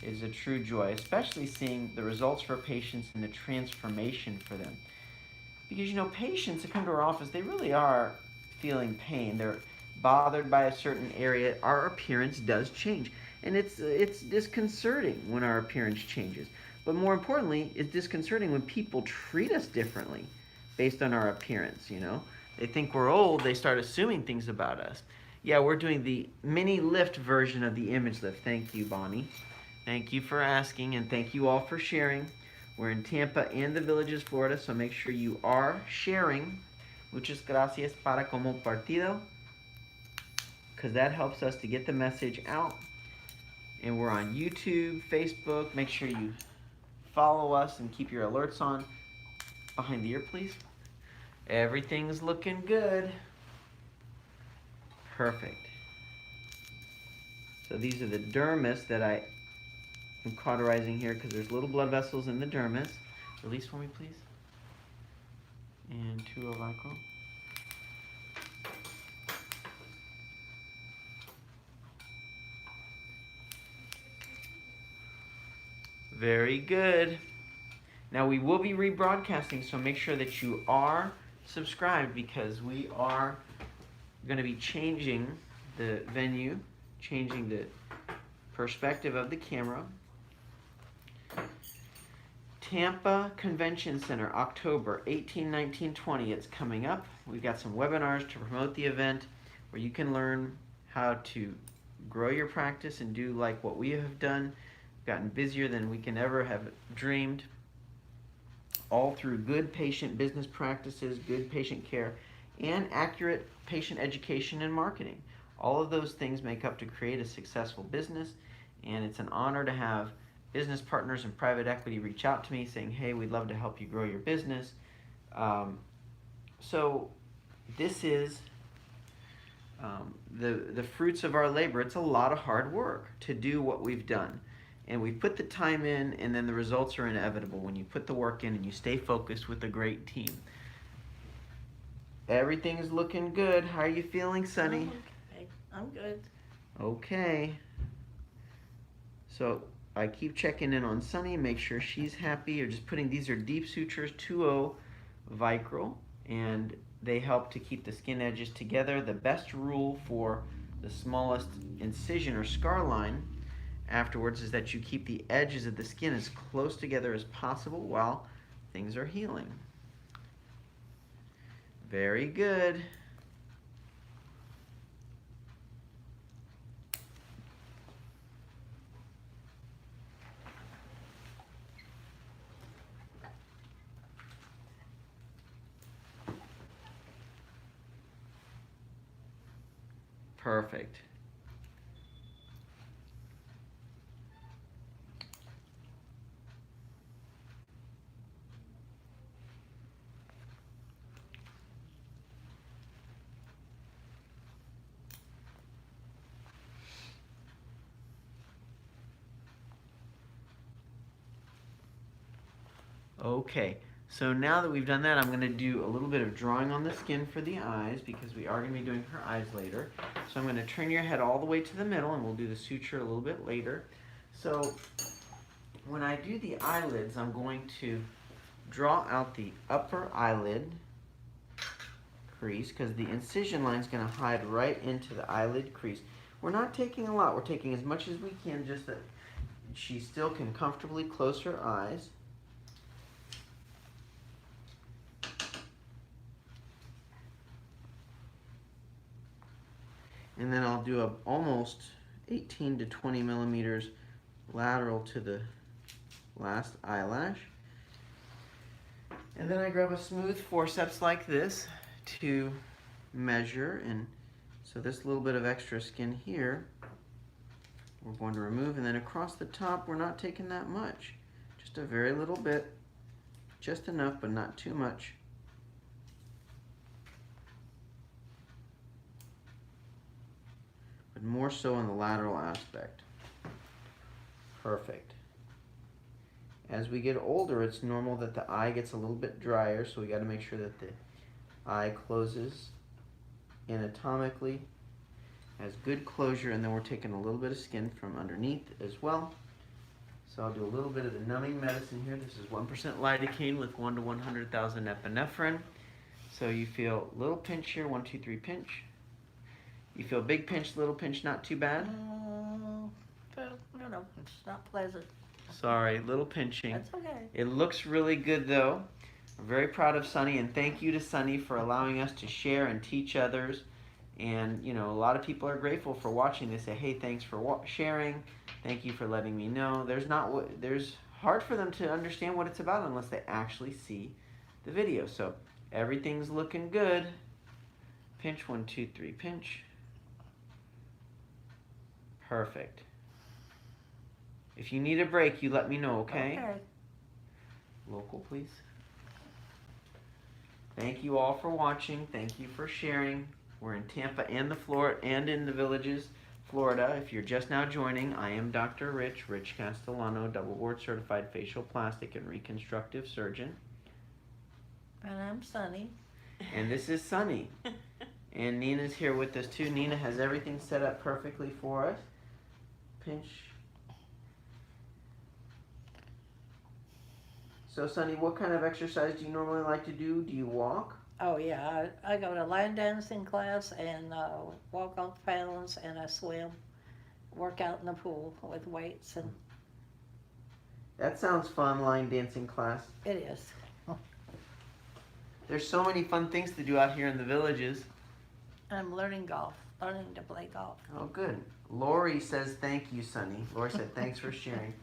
is a true joy, especially seeing the results for patients and the transformation for them. Because, you know, patients that come to our office, they really are feeling pain. They're bothered by a certain area. Our appearance does change. And it's disconcerting when our appearance changes. But more importantly, it's disconcerting when people treat us differently based on our appearance, you know. They think we're old, they start assuming things about us. Yeah, we're doing the MiniLift version of the image lift. Thank you, Bonnie. Thank you for asking, and thank you all for sharing. We're in Tampa and the Villages, Florida, so make sure you are sharing. Muchas gracias para como partido, because that helps us to get the message out. And we're on YouTube, Facebook. Make sure you follow us and keep your alerts on. Behind the ear, please. Everything's looking good. Perfect. So these are the dermis that I am cauterizing here because there's little blood vessels in the dermis. Release for me, please. And 2 Vicryl. Very good. Now we will be rebroadcasting, so make sure that you are subscribed because we are going to be changing the venue, changing the perspective of the camera. Tampa Convention Center, October 18, 19, 20. It's coming up. We've got some webinars to promote the event where you can learn how to grow your practice and do like what we have done. We've gotten busier than we can ever have dreamed, all through good patient business practices, good patient care, and accurate patient education and marketing. All of those things make up to create a successful business, and it's an honor to have business partners and private equity reach out to me saying, hey, we'd love to help you grow your business. So this is the fruits of our labor. It's a lot of hard work to do what we've done. And we put the time in, and then the results are inevitable when you put the work in and you stay focused with a great team. Everything's looking good. How are you feeling, Sunny? Okay, I'm good. Okay. So I keep checking in on Sunny, make sure she's happy. You're just putting, these are deep sutures, 2O Vicryl, and they help to keep the skin edges together. The best rule for the smallest incision or scar line afterwards is that you keep the edges of the skin as close together as possible while things are healing. Very good. Perfect. Okay, so now that we've done that, I'm going to do a little bit of drawing on the skin for the eyes because we are going to be doing her eyes later. So I'm going to turn your head all the way to the middle and we'll do the suture a little bit later. So when I do the eyelids, I'm going to draw out the upper eyelid crease because the incision line is going to hide right into the eyelid crease. We're not taking a lot. We're taking as much as we can just that she still can comfortably close her eyes. And then I'll do a almost 18 to 20 millimeters lateral to the last eyelash. And then I grab a smooth forceps like this to measure. And so this little bit of extra skin here, we're going to remove. And then across the top, we're not taking that much. Just a very little bit, just enough, but not too much. but more so in the lateral aspect. Perfect. As we get older, it's normal that the eye gets a little bit drier, so we got to make sure that the eye closes anatomically, has good closure, and then we're taking a little bit of skin from underneath as well. So I'll do a little bit of the numbing medicine here. This is 1% lidocaine with 1 to 100,000 epinephrine. So you feel little pinch here, 1, 2, 3 pinch. You feel big pinch, little pinch, not too bad. It's not pleasant. Sorry, little pinching. That's okay. It looks really good though. I'm very proud of Sunny, and thank you to Sunny for allowing us to share and teach others. And you know, a lot of people are grateful for watching. They say, "Hey, thanks for sharing. Thank you for letting me know." There's hard for them to understand what it's about unless they actually see the video. So everything's looking good. Pinch, 1, 2, 3, pinch. Perfect. If you need a break, you let me know, okay? Okay. Local, please. Thank you all for watching. Thank you for sharing. We're in Tampa and in the Villages, Florida. If you're just now joining, I am Dr. Rich Castellano, double board certified facial plastic and reconstructive surgeon. And I'm Sunny. And this is Sunny. And Nina's here with us too. Nina has everything set up perfectly for us. Pinch. So, Sunny, what kind of exercise do you normally like to do? Do you walk? Oh yeah, I go to line dancing class and walk off the paddles, and I swim, work out in the pool with weights, and That sounds fun, line dancing class. it is. There's so many fun things to do out here in the Villages. I'm learning to play golf. Oh, good. Lori says thank you, Sunny. Lori said thanks for sharing.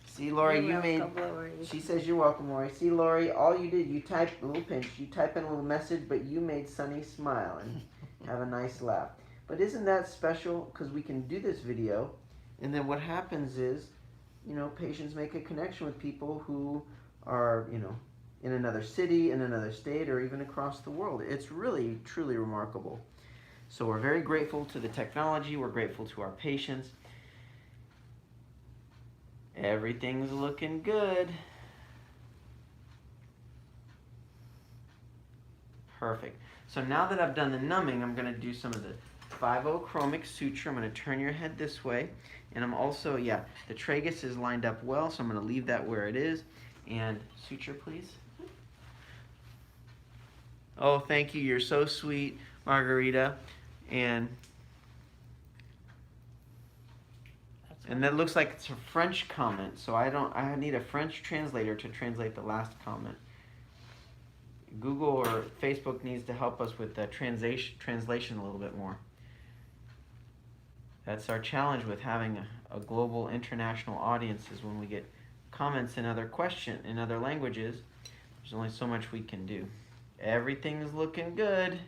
See, Lori, You're you made... welcome, Lori. She says you're welcome, Lori. See, Lori, all you did, you typed a little pinch, you type in a little message, but you made Sunny smile and have a nice laugh. But isn't that special? Because we can do this video, and then what happens is, you know, patients make a connection with people who are, you know, in another city, in another state, or even across the world. It's really, truly remarkable. So we're very grateful to the technology. We're grateful to our patients. Everything's looking good. Perfect. So now that I've done the numbing, I'm going to do some of the 5-0 chromic suture. I'm going to turn your head this way. And I'm also, yeah, the tragus is lined up well, so I'm going to leave that where it is. And suture, please. Oh, thank you. You're so sweet, Margarita. And that looks like it's a French comment, so I need a French translator to translate the last comment. Google or Facebook needs to help us with the translation a little bit more. That's our challenge with having a global international audience, is when we get comments in other languages, there's only so much we can do. Everything's looking good.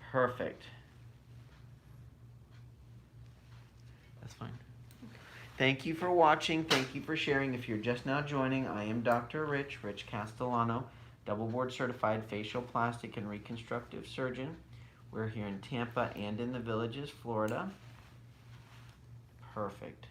Perfect. That's fine. Thank you for watching. Thank you for sharing. If you're just now joining, I am Dr. Rich Castellano, double board certified facial plastic and reconstructive surgeon. We're here in Tampa and in the Villages, Florida. Perfect.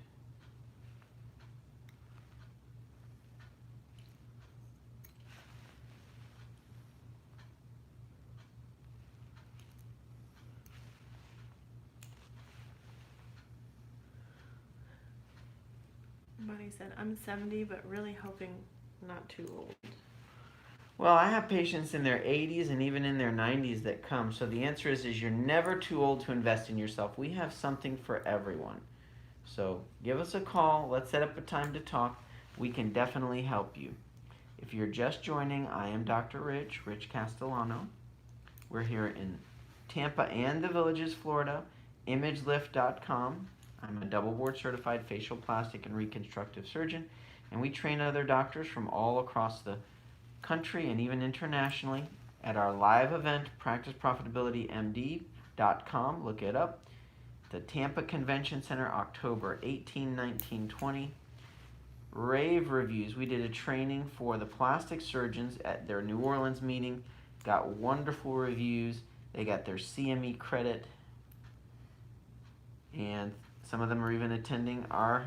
Buddy said, I'm 70, but really hoping not too old. Well, I have patients in their 80s and even in their 90s that come. So the answer is you're never too old to invest in yourself. We have something for everyone. So give us a call. Let's set up a time to talk. We can definitely help you. If you're just joining, I am Dr. Rich Castellano. We're here in Tampa and the Villages, Florida. ImageLift.com. I'm a double board certified facial plastic and reconstructive surgeon, and we train other doctors from all across the country and even internationally at our live event, PracticeProfitabilityMD.com. Look it up. The Tampa Convention Center, October 18, 19, 20. rave reviews. We did a training for the plastic surgeons at their New Orleans meeting. Got wonderful reviews. They got their CME credit. And some of them are even attending our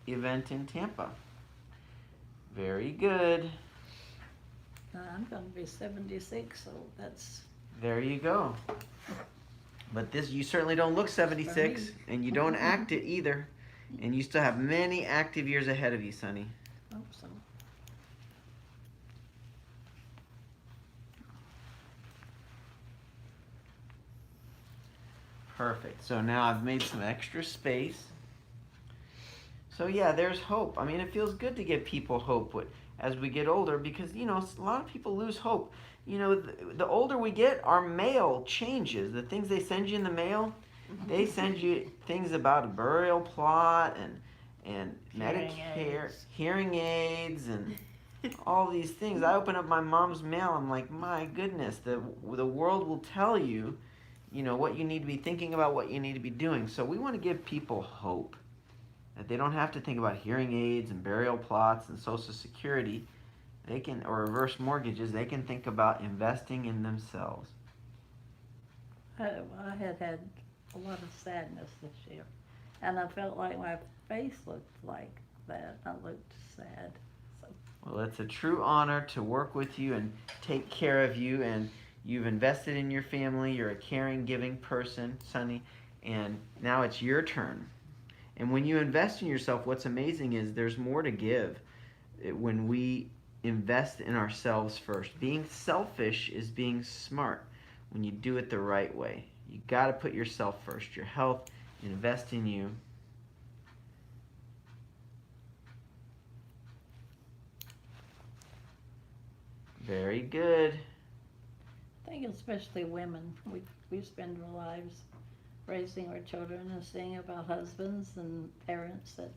event in Tampa. Very good. I'm gonna be 76, so that's, There you go. But this, you certainly don't look 76, and you don't act it either. And you still have many active years ahead of you, Sonny. hope so. Perfect. So now I've made some extra space. So yeah, there's hope. I mean, it feels good to give people hope as we get older, because, you know, a lot of people lose hope. You know, the older we get, our mail changes. The things they send you in the mail, they send you things about a burial plot and Medicare, hearing aids, and all these things. I open up my mom's mail, I'm like, my goodness, the world will tell you, you know, what you need to be thinking about, what you need to be doing. So we want to give people hope, that they don't have to think about hearing aids and burial plots and Social Security. They can, or reverse mortgages, they can think about investing in themselves. I had a lot of sadness this year, and I felt like my face looked like that. I looked sad. So. Well, it's a true honor to work with you and take care of you, and you've invested in your family. You're a caring, giving person, Sonny, and now it's your turn. And when you invest in yourself, what's amazing is there's more to give when we invest in ourselves first. Being selfish is being smart when you do it the right way. You got to put yourself first, your health, invest in you. Very good. I think especially women, we spend our lives raising our children and seeing about husbands and parents that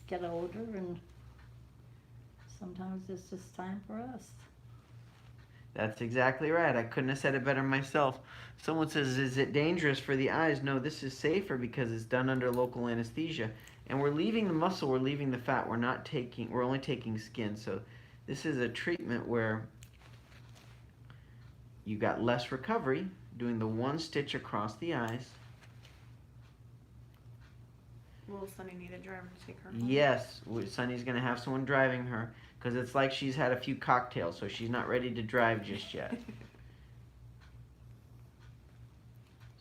get older, and sometimes it's just time for us. That's exactly right. I couldn't have said it better myself. Someone says, is it dangerous for the eyes? No, this is safer because it's done under local anesthesia. And we're leaving the muscle, we're leaving the fat. We're only taking skin. So this is a treatment where you got less recovery, doing the one stitch across the eyes. Will Sunny need a driver to take her home? Yes, Sunny's going to have someone driving her, because it's like she's had a few cocktails, so she's not ready to drive just yet.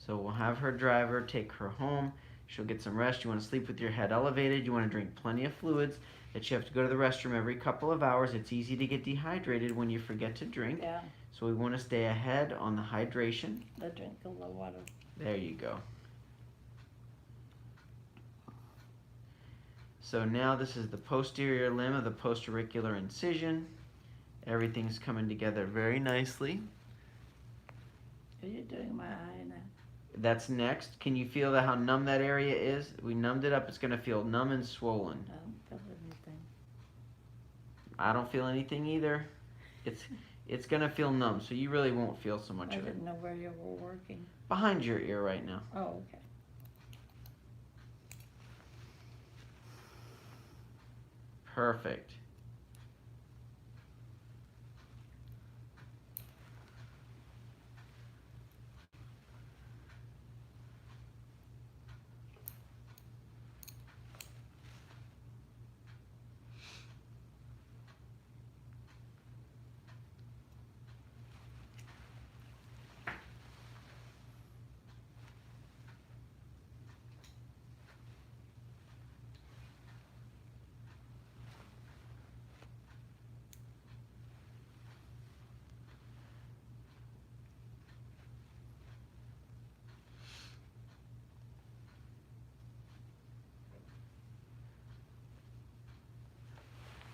So we'll have her driver take her home. She'll get some rest. You want to sleep with your head elevated. You want to drink plenty of fluids, that you have to go to the restroom every couple of hours. It's easy to get dehydrated when you forget to drink. Yeah, So we want to stay ahead on the hydration. I drink a lot of water. There you go. So now this is the posterior limb of the postauricular incision. Everything's coming together very nicely. Are you doing my eye now? That's next. Can you feel how numb that area is? We numbed it up. It's going to feel numb and swollen. I don't feel anything. I don't feel anything either. It's going to feel numb, so you really won't feel so much I of it. didn't know where you were working. Behind your ear right now. Oh, okay. Perfect.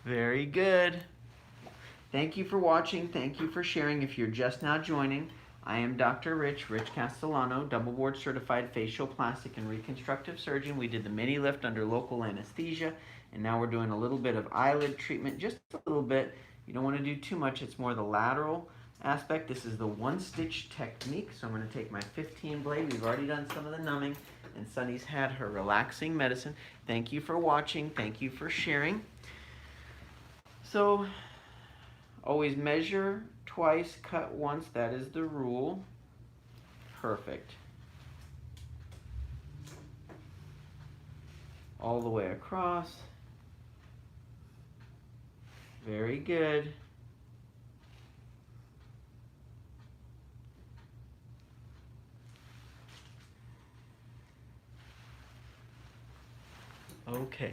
Very good. Thank you for watching. Thank you for sharing. If you're just now joining, I am Dr. Rich Castellano, double board certified facial, plastic, and reconstructive surgeon. We did the MiniLift under local anesthesia, and now we're doing a little bit of eyelid treatment, just a little bit. You don't want to do too much. It's more the lateral aspect. This is the one stitch technique. So I'm going to take my 15 blade. We've already done some of the numbing, and Sunny's had her relaxing medicine. Thank you for watching. Thank you for sharing. So always measure twice, cut once. That is the rule. Perfect. All the way across. Very good. Okay.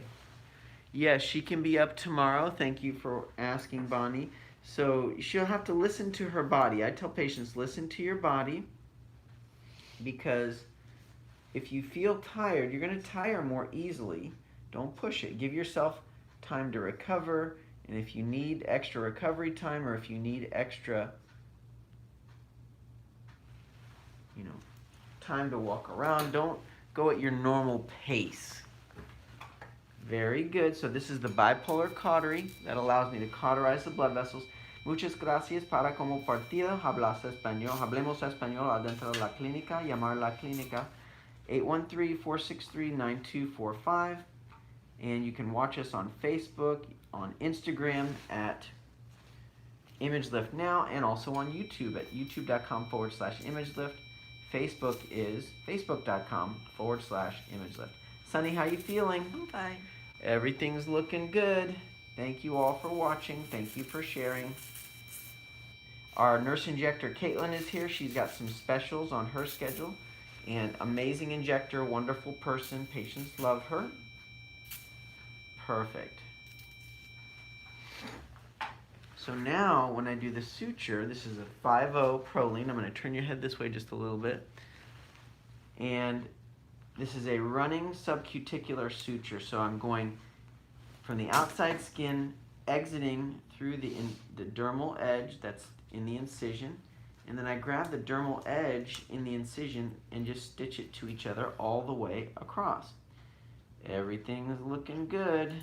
Yes, she can be up tomorrow. Thank you for asking, Bonnie. So she'll have to listen to her body. I tell patients, listen to your body, because if you feel tired, you're going to tire more easily. Don't push it. Give yourself time to recover. And if you need extra recovery time, or if you need extra, time to walk around, don't go at your normal pace. Very good. So this is the bipolar cautery that allows me to cauterize the blood vessels. Muchas gracias para como partido. Hablas español. Hablemos español adentro de la clínica. Llamar la clínica 813-463-9245. And you can watch us on Facebook, on Instagram at ImageLift Now, and also on YouTube at youtube.com/ImageLift. Facebook is facebook.com/ImageLift. Sunny, how you feeling? I'm fine. Everything's looking good. Thank you all for watching. Thank you for sharing. Our nurse injector, Caitlin, is here. She's got some specials on her schedule. And amazing injector, wonderful person. Patients love her. Perfect. So now, when I do the suture, this is a 5-0 Prolene. I'm going to turn your head this way just a little bit. And this is a running subcuticular suture. So I'm going from the outside skin, exiting through the dermal edge that's in the incision. And then I grab the dermal edge in the incision and just stitch it to each other all the way across. Everything's looking good.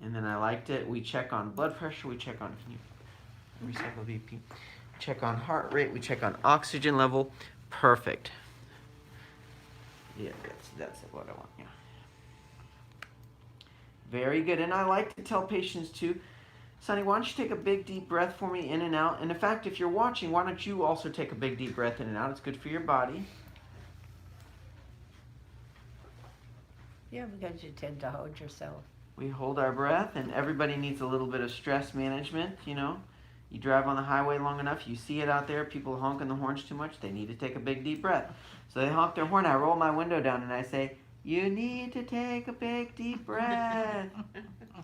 And then I liked it. We check on blood pressure. We check on, can you recycle BP? Check on heart rate. We check on oxygen level. Perfect. Yeah, that's what I want. Yeah. Very good. And I like to tell patients too, Sonny, why don't you take a big deep breath for me, in and out. And in fact, if you're watching, why don't you also take a big deep breath in and out? It's good for your body. Yeah, because you tend to hold yourself. We hold our breath, and everybody needs a little bit of stress management, You drive on the highway long enough, you see it out there, people honking the horns too much, they need to take a big deep breath. So they honk their horn, I roll my window down and I say, you need to take a big deep breath.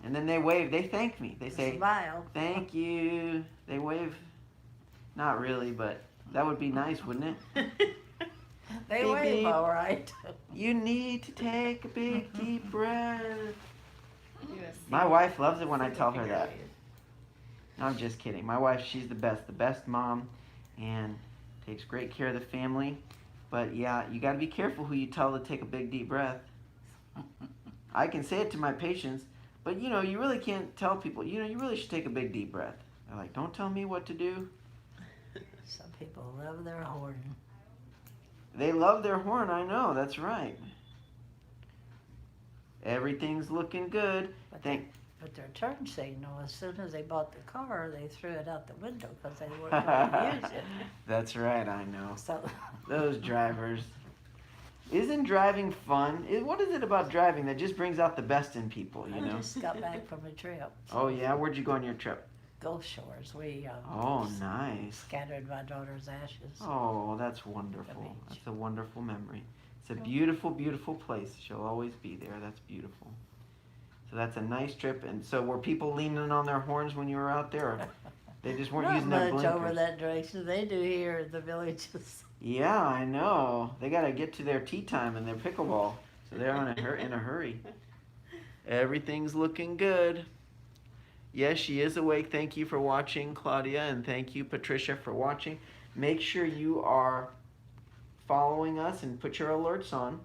And then they wave, they thank me. They say, Smile. thank you. They wave, not really, but that would be nice, wouldn't it? They Beep, wave beep. all right. You need to take a big deep breath. Yes. My wife loves it when I tell her that. No, I'm just kidding. My wife, she's the best mom, and takes great care of the family. But yeah, you got to be careful who you tell to take a big deep breath. I can say it to my patients, but you really can't tell people, you really should take a big deep breath. They're like, don't tell me what to do. Some people love their horn. They love their horn, I know, that's right. Everything's looking good. But their turn signal, as soon as they bought the car, they threw it out the window because they weren't going to use it. That's right, I know. So Those drivers. Isn't driving fun? What is it about driving that just brings out the best in people, I just got back from a trip. Oh yeah? Where'd you go on your trip? Gulf Shores. We Oh, nice. scattered my daughter's ashes. Oh, that's wonderful. That's a wonderful memory. It's a beautiful, beautiful place. She'll always be there. That's beautiful. So that's a nice trip. And so were people leaning on their horns when you were out there? Or they just weren't Not using their much blinkers? over that direction. They do here in the villages. Yeah, I know. They got to get to their tea time and their pickleball. So they're in a hurry. Everything's looking good. Yes, she is awake. Thank you for watching, Claudia, and thank you, Patricia, for watching. Make sure you are following us and put your alerts on.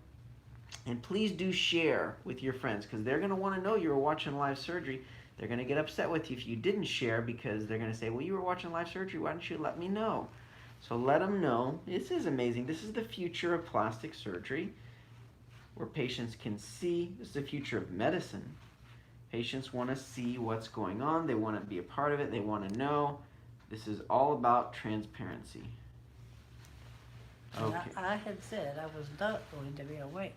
And please do share with your friends, because they're going to want to know you were watching live surgery. They're going to get upset with you if you didn't share, because they're going to say, well, you were watching live surgery. Why didn't you let me know? So let them know. This is amazing. This is the future of plastic surgery. where patients can see. This is the future of medicine. Patients want to see what's going on. They want to be a part of it. They want to know. This is all about transparency. And Okay. I had said I was not going to be awake.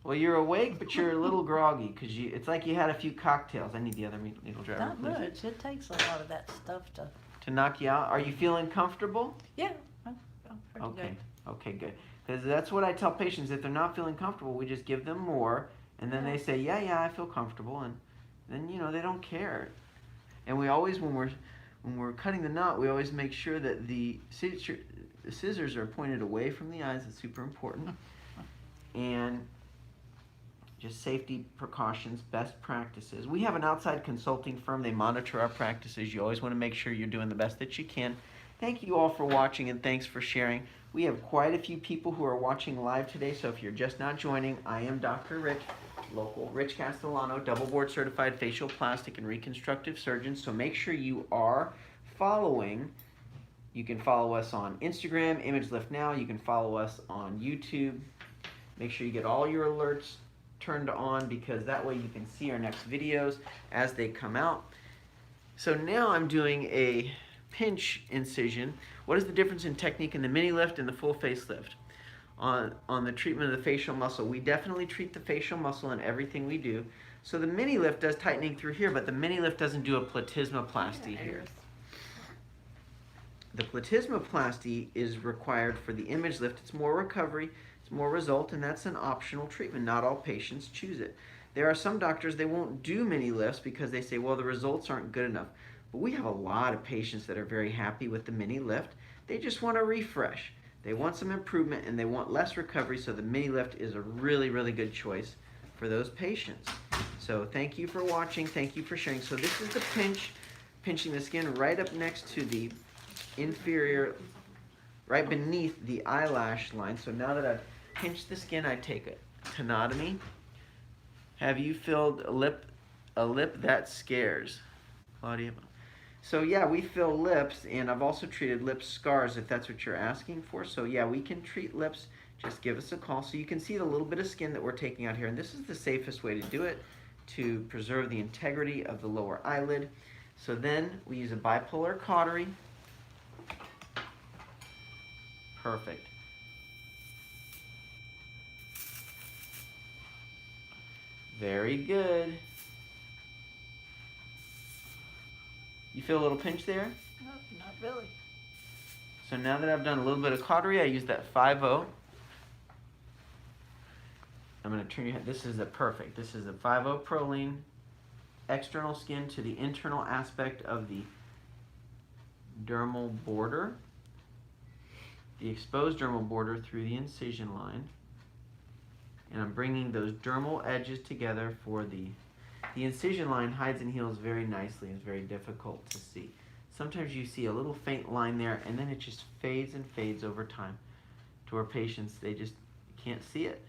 Well, you're awake, but you're a little groggy because it's like you had a few cocktails. I need the other needle driver, Not please. much. It takes a lot of that stuff To knock you out. Are you feeling comfortable? Yeah, I'm pretty Okay. good. Okay, good. Because that's what I tell patients. If they're not feeling comfortable, we just give them more, and then they say, yeah, I feel comfortable, and then they don't care. And we always, when we're cutting the knot, we always make sure that the scissors are pointed away from the eyes. It's super important. And just safety precautions, best practices. We have an outside consulting firm. They monitor our practices. You always want to make sure you're doing the best that you can. Thank you all for watching, and thanks for sharing. We have quite a few people who are watching live today, so if you're just not joining, I am Dr. Rich, local Rich Castellano, double board certified facial plastic and reconstructive surgeon. So make sure you are following. You can follow us on Instagram, MiniLift Now. You can follow us on YouTube. Make sure you get all your alerts turned on, because that way you can see our next videos as they come out. So now I'm doing a pinch incision. What is the difference in technique in the MiniLift and the full facelift? On the treatment of the facial muscle, we definitely treat the facial muscle in everything we do. So the MiniLift does tightening through here, but the MiniLift doesn't do a platysmoplasty here. The platysmoplasty is required for the image lift. It's more recovery, it's more result, and that's an optional treatment. Not all patients choose it. There are some doctors, they won't do mini lifts because they say, well, the results aren't good enough. But we have a lot of patients that are very happy with the mini lift. They just want a refresh. They want some improvement, and they want less recovery, so the mini lift is a really, really good choice for those patients. So thank you for watching. Thank you for sharing. So this is the pinch, pinching the skin right up next to the inferior, right beneath the eyelash line. So now that I've pinched the skin, I take a tenotomy. Have you filled a lip that scares? Claudia? So yeah, we fill lips, and I've also treated lip scars if that's what you're asking for. So yeah, we can treat lips. Just give us a call. So you can see the little bit of skin that we're taking out here, and this is the safest way to do it to preserve the integrity of the lower eyelid. So then we use a bipolar cautery. Perfect. Very good. You feel a little pinch there? No, not really. So now that I've done a little bit of cautery, I use that 5-0. I'm going to turn your head. This is perfect. This is a 5-0 Proline, external skin to the internal aspect of the dermal border, the exposed dermal border through the incision line. And I'm bringing those dermal edges together for the incision line hides and heals very nicely and is very difficult to see. Sometimes you see a little faint line there, and then it just fades and fades over time to our patients. They just can't see it.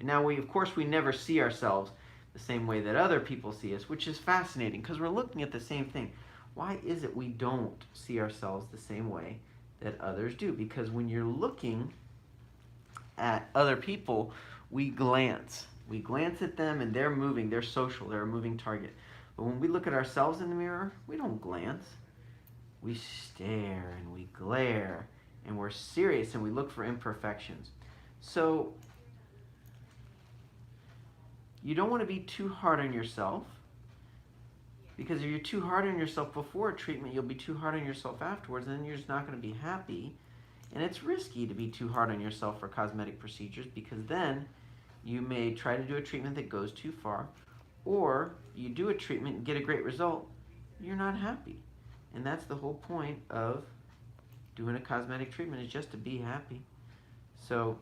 Now, of course, we never see ourselves the same way that other people see us, which is fascinating because we're looking at the same thing. Why is it we don't see ourselves the same way that others do? Because when you're looking at other people, we glance. We glance at them, and they're moving. They're social. They're a moving target. But when we look at ourselves in the mirror, we don't glance. We stare, and we glare, and we're serious, and we look for imperfections. So you don't want to be too hard on yourself, because if you're too hard on yourself before a treatment, you'll be too hard on yourself afterwards, and then you're just not going to be happy. And it's risky to be too hard on yourself for cosmetic procedures, because then you may try to do a treatment that goes too far, or you do a treatment and get a great result, you're not happy. And that's the whole point of doing a cosmetic treatment, is just to be happy. So,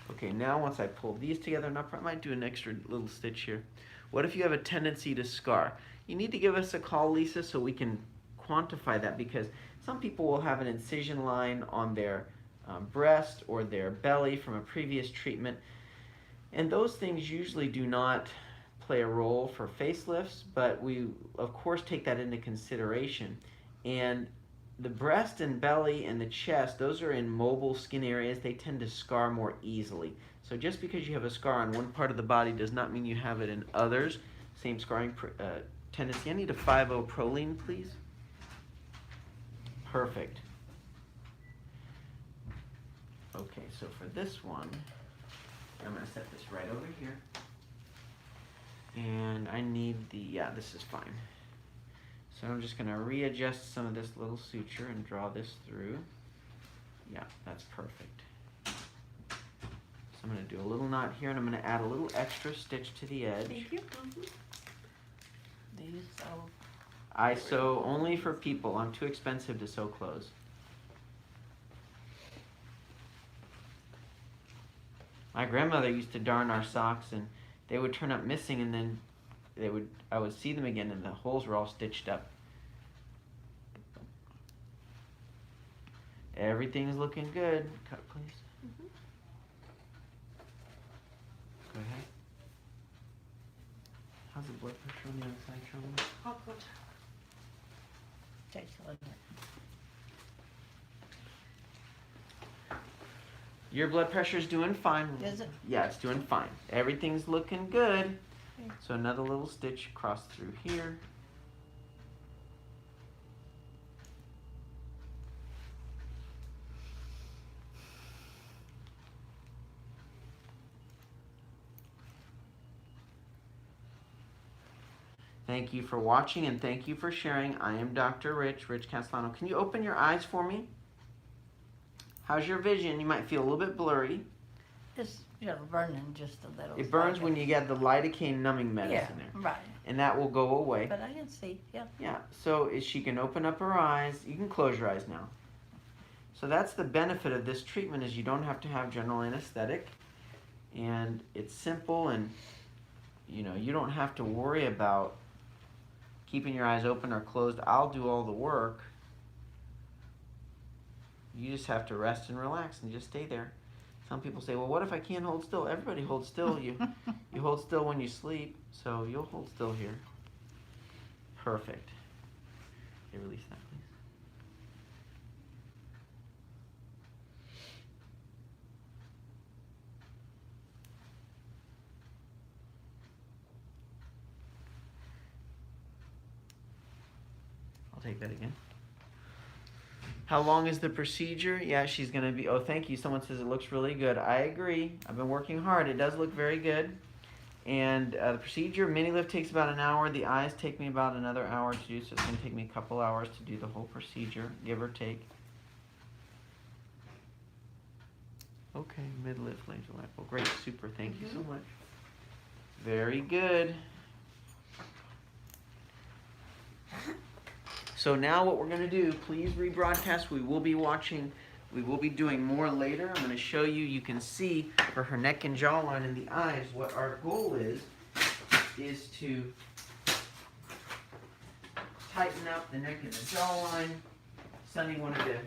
okay, now once I pull these together, and I might do an extra little stitch here. What if you have a tendency to scar? You need to give us a call, Lisa, so we can quantify that, because some people will have an incision line on their breast or their belly from a previous treatment. And those things usually do not play a role for facelifts, but we, of course, take that into consideration. And the breast and belly and the chest, those are in mobile skin areas. They tend to scar more easily. So just because you have a scar on one part of the body does not mean you have it in others. Same scarring tendency. I need a 5-0 proline, please. Perfect. Okay, so for this one, I'm going to set this right over here. And I need the, yeah, this is fine. So I'm just going to readjust some of this little suture and draw this through. Yeah, that's perfect. So I'm going to do a little knot here, and I'm going to add a little extra stitch to the edge. Thank you. Do you sew? I sew only for people. I'm too expensive to sew clothes. My grandmother used to darn our socks, and they would turn up missing, and then I would see them again, and the holes were all stitched up. Everything's looking good. Cut, please. Go ahead. How's the blood pressure on the other side, Charlie? I'll go Take a look. Your blood pressure's doing fine. Is it? Yeah, it's doing fine. Everything's looking good. So another little stitch across through here. Thank you for watching, and thank you for sharing. I am Dr. Rich Castellano. Can you open your eyes for me? How's your vision? You might feel a little bit blurry. It's, burning just a little. It burns when you get the lidocaine numbing medicine Yeah, there. right. And that will go away. But I can see, yeah. Yeah, so she can open up her eyes. You can close your eyes now. So that's the benefit of this treatment, is you don't have to have general anesthetic. And it's simple, and you don't have to worry about keeping your eyes open or closed. I'll do all the work. You just have to rest and relax and just stay there. Some people say, well, what if I can't hold still? Everybody holds still. You hold still when you sleep, so you'll hold still here. Perfect. Okay, release that, please. I'll take that again. How long is the procedure? Yeah, she's going to be, oh, thank you. Someone says it looks really good. I agree. I've been working hard. It does look very good. And the procedure, MiniLift takes about an hour. The eyes take me about another hour to do, so it's going to take me a couple hours to do the whole procedure, give or take. Okay, mid-lift, laser lipo. Great, super. Thank you so much. Very good. So now what we're going to do, please rebroadcast. We will be watching, we will be doing more later. I'm going to show you, you can see for her neck and jawline and the eyes, what our goal is to tighten up the neck and the jawline. Sunny wanted to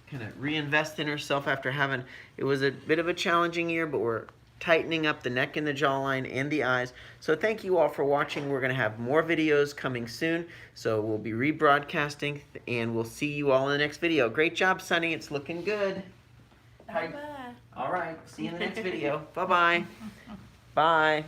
kind of reinvest in herself after having, it was a bit of a challenging year, but we're tightening up the neck and the jawline and the eyes. So thank you all for watching. We're going to have more videos coming soon. So we'll be rebroadcasting, and we'll see you all in the next video. Great job, Sunny. It's looking good. Bye-bye. All right. See you in the next video. Bye-bye. Bye.